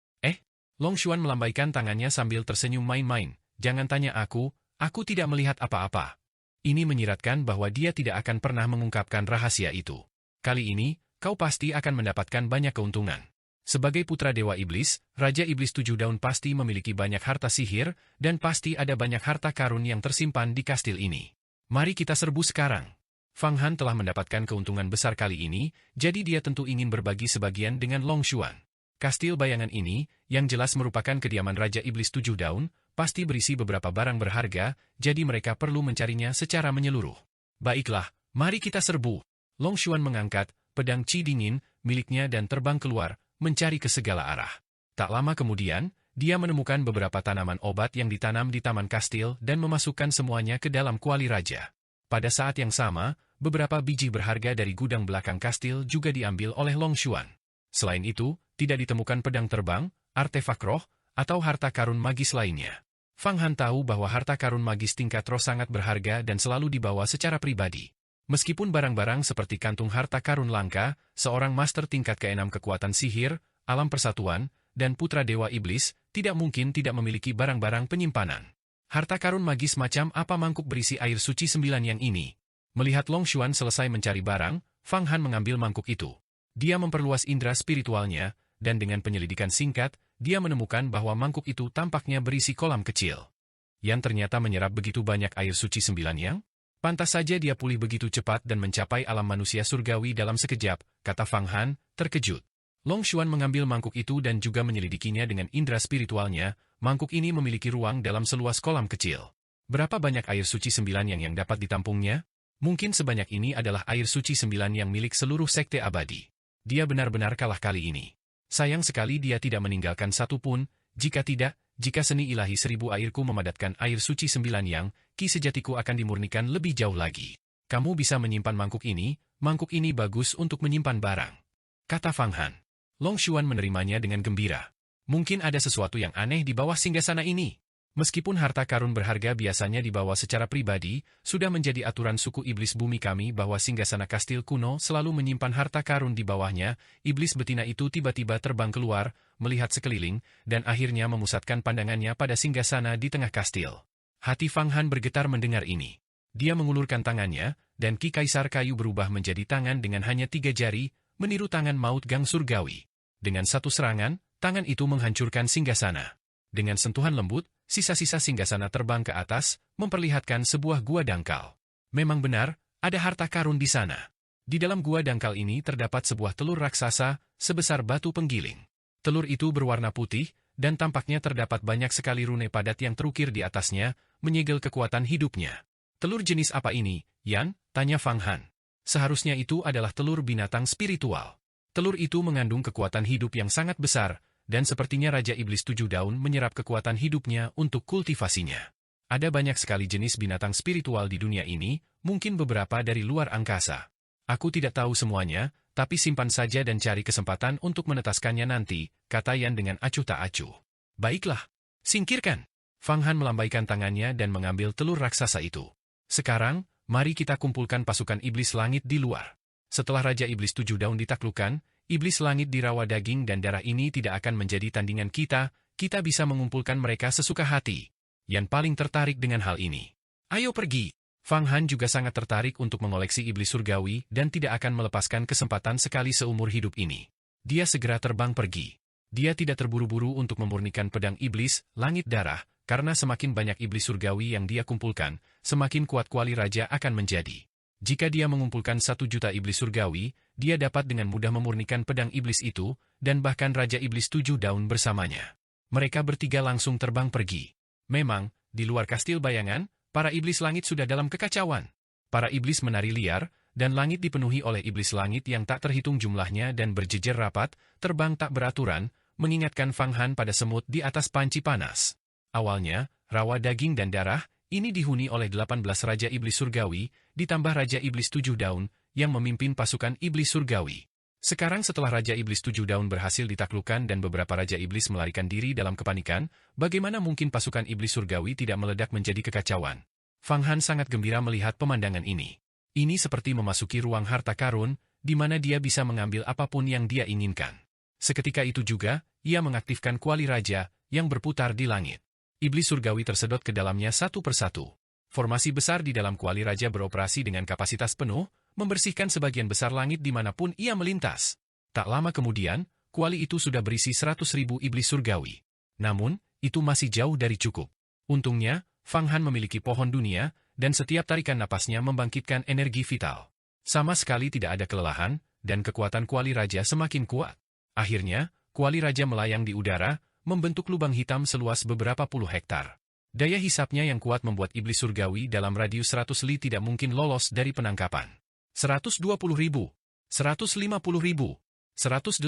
Long Xuan melambaikan tangannya sambil tersenyum main-main. Jangan tanya aku tidak melihat apa-apa. Ini menyiratkan bahwa dia tidak akan pernah mengungkapkan rahasia itu. Kali ini, kau pasti akan mendapatkan banyak keuntungan. Sebagai putra Dewa Iblis, Raja Iblis 7 Daun pasti memiliki banyak harta sihir, dan pasti ada banyak harta karun yang tersimpan di kastil ini. Mari kita serbu sekarang. Fang Han telah mendapatkan keuntungan besar kali ini, jadi dia tentu ingin berbagi sebagian dengan Long Xuan. Kastil bayangan ini, yang jelas merupakan kediaman Raja Iblis 7 Daun, pasti berisi beberapa barang berharga, jadi mereka perlu mencarinya secara menyeluruh. Baiklah, mari kita serbu. Long Xuan mengangkat pedang Qi dingin miliknya dan terbang keluar, mencari ke segala arah. Tak lama kemudian, dia menemukan beberapa tanaman obat yang ditanam di taman kastil dan memasukkan semuanya ke dalam kuali raja. Pada saat yang sama, beberapa biji berharga dari gudang belakang kastil juga diambil oleh Long Xuan. Selain itu, tidak ditemukan pedang terbang, artefak roh, atau harta karun magis lainnya. Fang Han tahu bahwa harta karun magis tingkat roh sangat berharga dan selalu dibawa secara pribadi. Meskipun barang-barang seperti kantung harta karun langka, seorang master tingkat ke-6 kekuatan sihir, alam persatuan, dan putra Dewa Iblis, tidak mungkin tidak memiliki barang-barang penyimpanan. Harta karun magis macam apa mangkuk berisi air suci 9 yang ini? Melihat Long Xuan selesai mencari barang, Fang Han mengambil mangkuk itu. Dia memperluas indera spiritualnya, dan dengan penyelidikan singkat, dia menemukan bahwa mangkuk itu tampaknya berisi kolam kecil. Yang ternyata menyerap begitu banyak air suci 9 yang? Pantas saja dia pulih begitu cepat dan mencapai alam manusia surgawi dalam sekejap, kata Fang Han, terkejut. Long Xuan mengambil mangkuk itu dan juga menyelidikinya dengan indera spiritualnya. Mangkuk ini memiliki ruang dalam seluas kolam kecil. Berapa banyak air suci 9 yang dapat ditampungnya? Mungkin sebanyak ini adalah air suci 9 yang milik seluruh sekte abadi. Dia benar-benar kalah kali ini. Sayang sekali dia tidak meninggalkan satu pun, jika seni ilahi 1000 airku memadatkan air suci 9 yang, ki sejatiku akan dimurnikan lebih jauh lagi. Kamu bisa menyimpan mangkuk ini bagus untuk menyimpan barang. Kata Fang Han. Long Xuan menerimanya dengan gembira. Mungkin ada sesuatu yang aneh di bawah singgasana ini. Meskipun harta karun berharga biasanya dibawa secara pribadi, sudah menjadi aturan suku iblis bumi kami bahwa singgasana kastil kuno selalu menyimpan harta karun di bawahnya. Iblis betina itu tiba-tiba terbang keluar, melihat sekeliling, dan akhirnya memusatkan pandangannya pada singgasana di tengah kastil. Hati Fang Han bergetar mendengar ini. Dia mengulurkan tangannya, dan Ki Kaisar Kayu berubah menjadi tangan dengan hanya 3 jari, meniru tangan Maut Gang Surgawi. Dengan satu serangan, tangan itu menghancurkan singgasana. Dengan sentuhan lembut, sisa-sisa singgasana terbang ke atas, memperlihatkan sebuah gua dangkal. Memang benar, ada harta karun di sana. Di dalam gua dangkal ini terdapat sebuah telur raksasa, sebesar batu penggiling. Telur itu berwarna putih, dan tampaknya terdapat banyak sekali rune padat yang terukir di atasnya, menyegel kekuatan hidupnya. Telur jenis apa ini, Yan? Tanya Fang Han. Seharusnya itu adalah telur binatang spiritual. Telur itu mengandung kekuatan hidup yang sangat besar, dan sepertinya Raja Iblis 7 Daun menyerap kekuatan hidupnya untuk kultivasinya. Ada banyak sekali jenis binatang spiritual di dunia ini, mungkin beberapa dari luar angkasa. Aku tidak tahu semuanya, tapi simpan saja dan cari kesempatan untuk menetaskannya nanti, kata Yan dengan acuh tak acuh. Baiklah, singkirkan. Fang Han melambaikan tangannya dan mengambil telur raksasa itu. Sekarang, mari kita kumpulkan pasukan iblis langit di luar. Setelah Raja Iblis 7 Daun ditaklukkan, iblis langit di rawa daging dan darah ini tidak akan menjadi tandingan kita bisa mengumpulkan mereka sesuka hati. Yan paling tertarik dengan hal ini. Ayo pergi. Fang Han juga sangat tertarik untuk mengoleksi iblis surgawi dan tidak akan melepaskan kesempatan sekali seumur hidup ini. Dia segera terbang pergi. Dia tidak terburu-buru untuk memurnikan pedang iblis, langit darah, karena semakin banyak iblis surgawi yang dia kumpulkan, semakin kuat kuali raja akan menjadi. Jika dia mengumpulkan 1 juta iblis surgawi, dia dapat dengan mudah memurnikan pedang iblis itu, dan bahkan Raja Iblis 7 Daun bersamanya. Mereka bertiga langsung terbang pergi. Memang, di luar kastil bayangan, para iblis langit sudah dalam kekacauan. Para iblis menari liar, dan langit dipenuhi oleh iblis langit yang tak terhitung jumlahnya dan berjejer rapat, terbang tak beraturan, mengingatkan Fang Han pada semut di atas panci panas. Awalnya, rawa daging dan darah, ini dihuni oleh 18 Raja Iblis Surgawi, ditambah Raja Iblis 7 Daun, yang memimpin pasukan Iblis Surgawi. Sekarang setelah Raja Iblis 7 Daun berhasil ditaklukkan dan beberapa Raja Iblis melarikan diri dalam kepanikan, bagaimana mungkin pasukan Iblis Surgawi tidak meledak menjadi kekacauan? Fang Han sangat gembira melihat pemandangan ini. Ini seperti memasuki ruang harta karun, di mana dia bisa mengambil apapun yang dia inginkan. Seketika itu juga, ia mengaktifkan kuali raja, yang berputar di langit. Iblis surgawi tersedot ke dalamnya satu persatu. Formasi besar di dalam kuali raja beroperasi dengan kapasitas penuh, membersihkan sebagian besar langit dimanapun ia melintas. Tak lama kemudian, kuali itu sudah berisi 100.000 iblis surgawi. Namun, itu masih jauh dari cukup. Untungnya, Fang Han memiliki pohon dunia, dan setiap tarikan napasnya membangkitkan energi vital. Sama sekali tidak ada kelelahan, dan kekuatan kuali raja semakin kuat. Akhirnya, kuali raja melayang di udara, membentuk lubang hitam seluas beberapa puluh hektar. Daya hisapnya yang kuat membuat iblis surgawi dalam radius 100 li tidak mungkin lolos dari penangkapan. 120.000, 150.000, 180.000,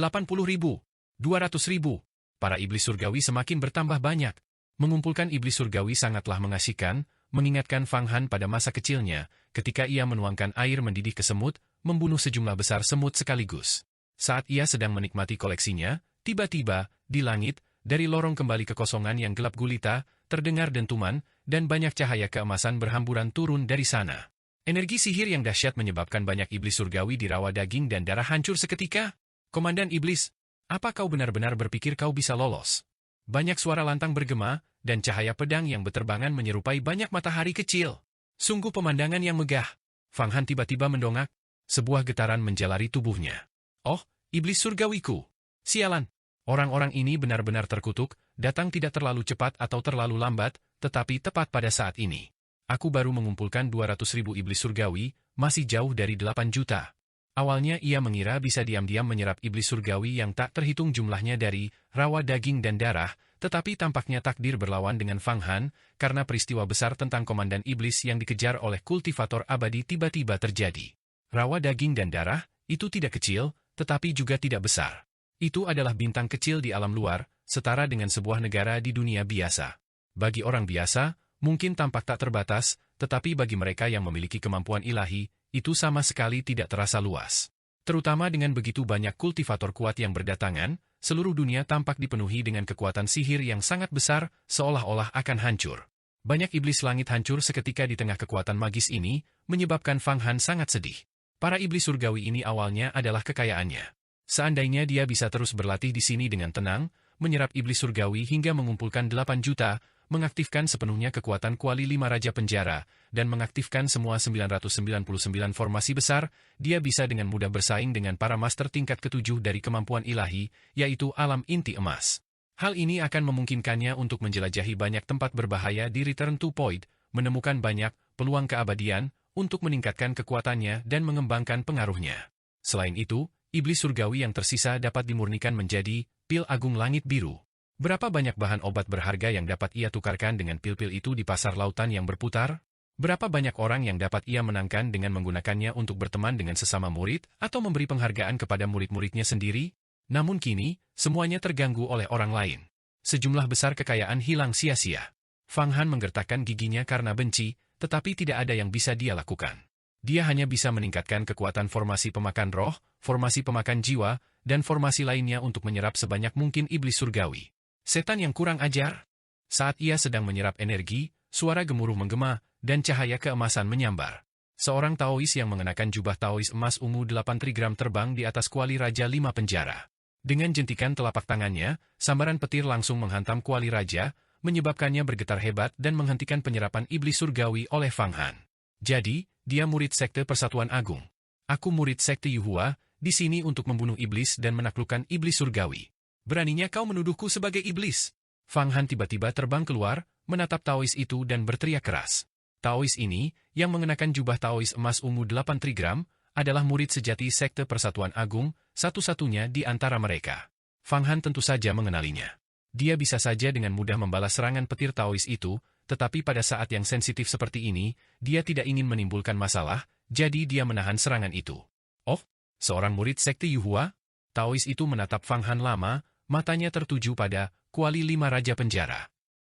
200.000. Para iblis surgawi semakin bertambah banyak. Mengumpulkan iblis surgawi sangatlah mengasihkan, mengingatkan Fang Han pada masa kecilnya, ketika ia menuangkan air mendidih ke semut, membunuh sejumlah besar semut sekaligus. Saat ia sedang menikmati koleksinya, tiba-tiba, di langit, dari lorong kembali kekosongan yang gelap gulita, terdengar dentuman, dan banyak cahaya keemasan berhamburan turun dari sana. Energi sihir yang dahsyat menyebabkan banyak iblis surgawi di rawa daging dan darah hancur seketika. Komandan Iblis, apa kau benar-benar berpikir kau bisa lolos? Banyak suara lantang bergema, dan cahaya pedang yang berterbangan menyerupai banyak matahari kecil. Sungguh pemandangan yang megah. Fang Han tiba-tiba mendongak. Sebuah getaran menjalari tubuhnya. Oh, iblis surgawiku. Sialan. Orang-orang ini benar-benar terkutuk, datang tidak terlalu cepat atau terlalu lambat, tetapi tepat pada saat ini. Aku baru mengumpulkan 200.000 iblis surgawi, masih jauh dari 8 juta. Awalnya ia mengira bisa diam-diam menyerap iblis surgawi yang tak terhitung jumlahnya dari rawa daging dan darah, tetapi tampaknya takdir berlawan dengan Fang Han, karena peristiwa besar tentang komandan iblis yang dikejar oleh kultivator abadi tiba-tiba terjadi. Rawa daging dan darah, itu tidak kecil, tetapi juga tidak besar. Itu adalah bintang kecil di alam luar, setara dengan sebuah negara di dunia biasa. Bagi orang biasa, mungkin tampak tak terbatas, tetapi bagi mereka yang memiliki kemampuan ilahi, itu sama sekali tidak terasa luas. Terutama dengan begitu banyak kultivator kuat yang berdatangan, seluruh dunia tampak dipenuhi dengan kekuatan sihir yang sangat besar, seolah-olah akan hancur. Banyak iblis langit hancur seketika di tengah kekuatan magis ini, menyebabkan Fang Han sangat sedih. Para iblis surgawi ini awalnya adalah kekayaannya. Seandainya dia bisa terus berlatih di sini dengan tenang, menyerap iblis surgawi hingga mengumpulkan 8 juta, mengaktifkan sepenuhnya kekuatan kuali 5 Raja Penjara, dan mengaktifkan semua 999 formasi besar, dia bisa dengan mudah bersaing dengan para master tingkat ke-7 dari kemampuan ilahi, yaitu alam inti emas. Hal ini akan memungkinkannya untuk menjelajahi banyak tempat berbahaya di Return to Void, menemukan banyak peluang keabadian, untuk meningkatkan kekuatannya dan mengembangkan pengaruhnya. Selain itu, iblis surgawi yang tersisa dapat dimurnikan menjadi pil agung langit biru. Berapa banyak bahan obat berharga yang dapat ia tukarkan dengan pil-pil itu di pasar lautan yang berputar? Berapa banyak orang yang dapat ia menangkan dengan menggunakannya untuk berteman dengan sesama murid atau memberi penghargaan kepada murid-muridnya sendiri? Namun kini, semuanya terganggu oleh orang lain. Sejumlah besar kekayaan hilang sia-sia. Fang Han menggertakkan giginya karena benci, tetapi tidak ada yang bisa dia lakukan. Dia hanya bisa meningkatkan kekuatan formasi pemakan roh, formasi pemakan jiwa, dan formasi lainnya untuk menyerap sebanyak mungkin iblis surgawi. Setan yang kurang ajar. Saat ia sedang menyerap energi, suara gemuruh menggema, dan cahaya keemasan menyambar. Seorang Taois yang mengenakan jubah Taois emas ungu 8 trigram terbang di atas kuali Raja 5 penjara. Dengan jentikan telapak tangannya, sambaran petir langsung menghantam kuali Raja, menyebabkannya bergetar hebat dan menghentikan penyerapan iblis surgawi oleh Fang Han. Jadi, dia murid Sekte Persatuan Agung. Aku murid Sekte Yuhua, di sini untuk membunuh iblis dan menaklukkan iblis surgawi. Beraninya kau menuduhku sebagai iblis? Fang Han tiba-tiba terbang keluar, menatap Taois itu dan berteriak keras. Taois ini, yang mengenakan jubah Taois emas ungu 8 trigram, adalah murid sejati Sekte Persatuan Agung, satu-satunya di antara mereka. Fang Han tentu saja mengenalinya. Dia bisa saja dengan mudah membalas serangan petir Taois itu, tetapi pada saat yang sensitif seperti ini, dia tidak ingin menimbulkan masalah, jadi dia menahan serangan itu. Oh, seorang murid sekte Yuhua? Taois itu menatap Fang Han lama, matanya tertuju pada kuali 5 Raja Penjara.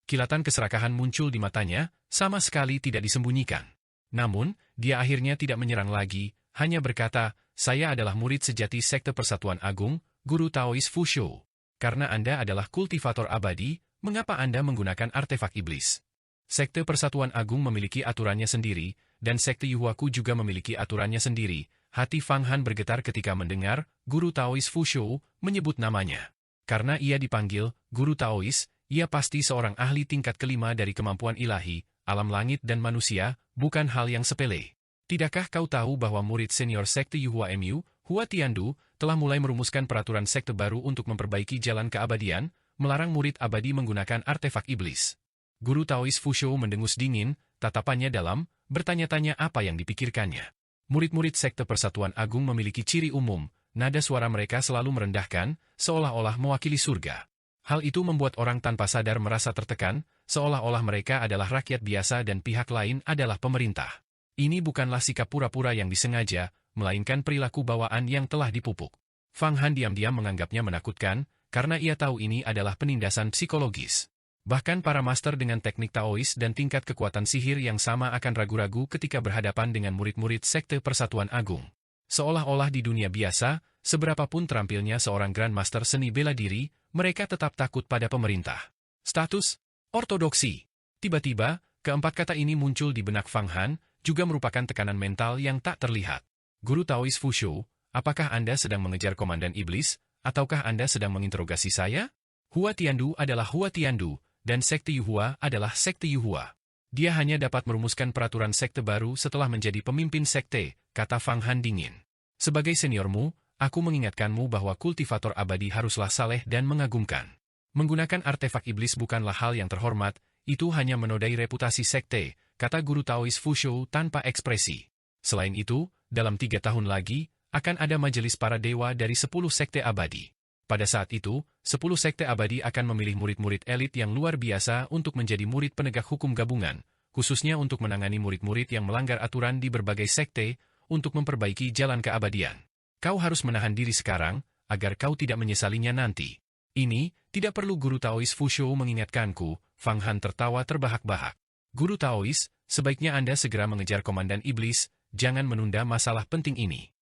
Kilatan keserakahan muncul di matanya, sama sekali tidak disembunyikan. Namun, dia akhirnya tidak menyerang lagi, hanya berkata, saya adalah murid sejati Sekte Persatuan Agung, Guru Taois Fushou. Karena Anda adalah kultivator abadi, mengapa Anda menggunakan artefak iblis? Sekte Persatuan Agung memiliki aturannya sendiri, dan Sekte Yuhuaku juga memiliki aturannya sendiri. Hati Fang Han bergetar ketika mendengar Guru Taois Fushou menyebut namanya. Karena ia dipanggil Guru Taois, ia pasti seorang ahli tingkat kelima dari kemampuan ilahi, alam langit dan manusia, bukan hal yang sepele. Tidakkah kau tahu bahwa murid senior Sekte Yuhua Mu, Hua Tiandu, telah mulai merumuskan peraturan sekte baru untuk memperbaiki jalan keabadian, melarang murid abadi menggunakan artefak iblis? Guru Taois Fushou mendengus dingin, tatapannya dalam, bertanya-tanya apa yang dipikirkannya. Murid-murid Sekte Persatuan Agung memiliki ciri umum, nada suara mereka selalu merendahkan, seolah-olah mewakili surga. Hal itu membuat orang tanpa sadar merasa tertekan, seolah-olah mereka adalah rakyat biasa dan pihak lain adalah pemerintah. Ini bukanlah sikap pura-pura yang disengaja, melainkan perilaku bawaan yang telah dipupuk. Fang Han diam-diam menganggapnya menakutkan, karena ia tahu ini adalah penindasan psikologis. Bahkan para master dengan teknik Taois dan tingkat kekuatan sihir yang sama akan ragu-ragu ketika berhadapan dengan murid-murid Sekte Persatuan Agung. Seolah-olah di dunia biasa, seberapapun terampilnya seorang Grand Master seni bela diri, mereka tetap takut pada pemerintah. Status ortodoksi. Tiba-tiba, keempat kata ini muncul di benak Fang Han, juga merupakan tekanan mental yang tak terlihat. Guru Taois Fushou, apakah Anda sedang mengejar komandan iblis, ataukah Anda sedang menginterogasi saya? Hua Tiandu adalah Hua Tiandu, dan Sekte Yuhua adalah Sekte Yuhua. Dia hanya dapat merumuskan peraturan sekte baru setelah menjadi pemimpin sekte, kata Fang Han dingin. Sebagai seniormu, aku mengingatkanmu bahwa kultivator abadi haruslah saleh dan mengagumkan. Menggunakan artefak iblis bukanlah hal yang terhormat, itu hanya menodai reputasi sekte, kata Guru Taois Fushou tanpa ekspresi. Selain itu, dalam 3 tahun lagi, akan ada majelis para dewa dari 10 sekte abadi. Pada saat itu, 10 sekte abadi akan memilih murid-murid elit yang luar biasa untuk menjadi murid penegak hukum gabungan, khususnya untuk menangani murid-murid yang melanggar aturan di berbagai sekte, untuk memperbaiki jalan keabadian. Kau harus menahan diri sekarang, agar kau tidak menyesalinya nanti. Ini, tidak perlu Guru Taois Fushou mengingatkanku, Fang Han tertawa terbahak-bahak. Guru Taois, sebaiknya Anda segera mengejar komandan iblis, jangan menunda masalah penting ini.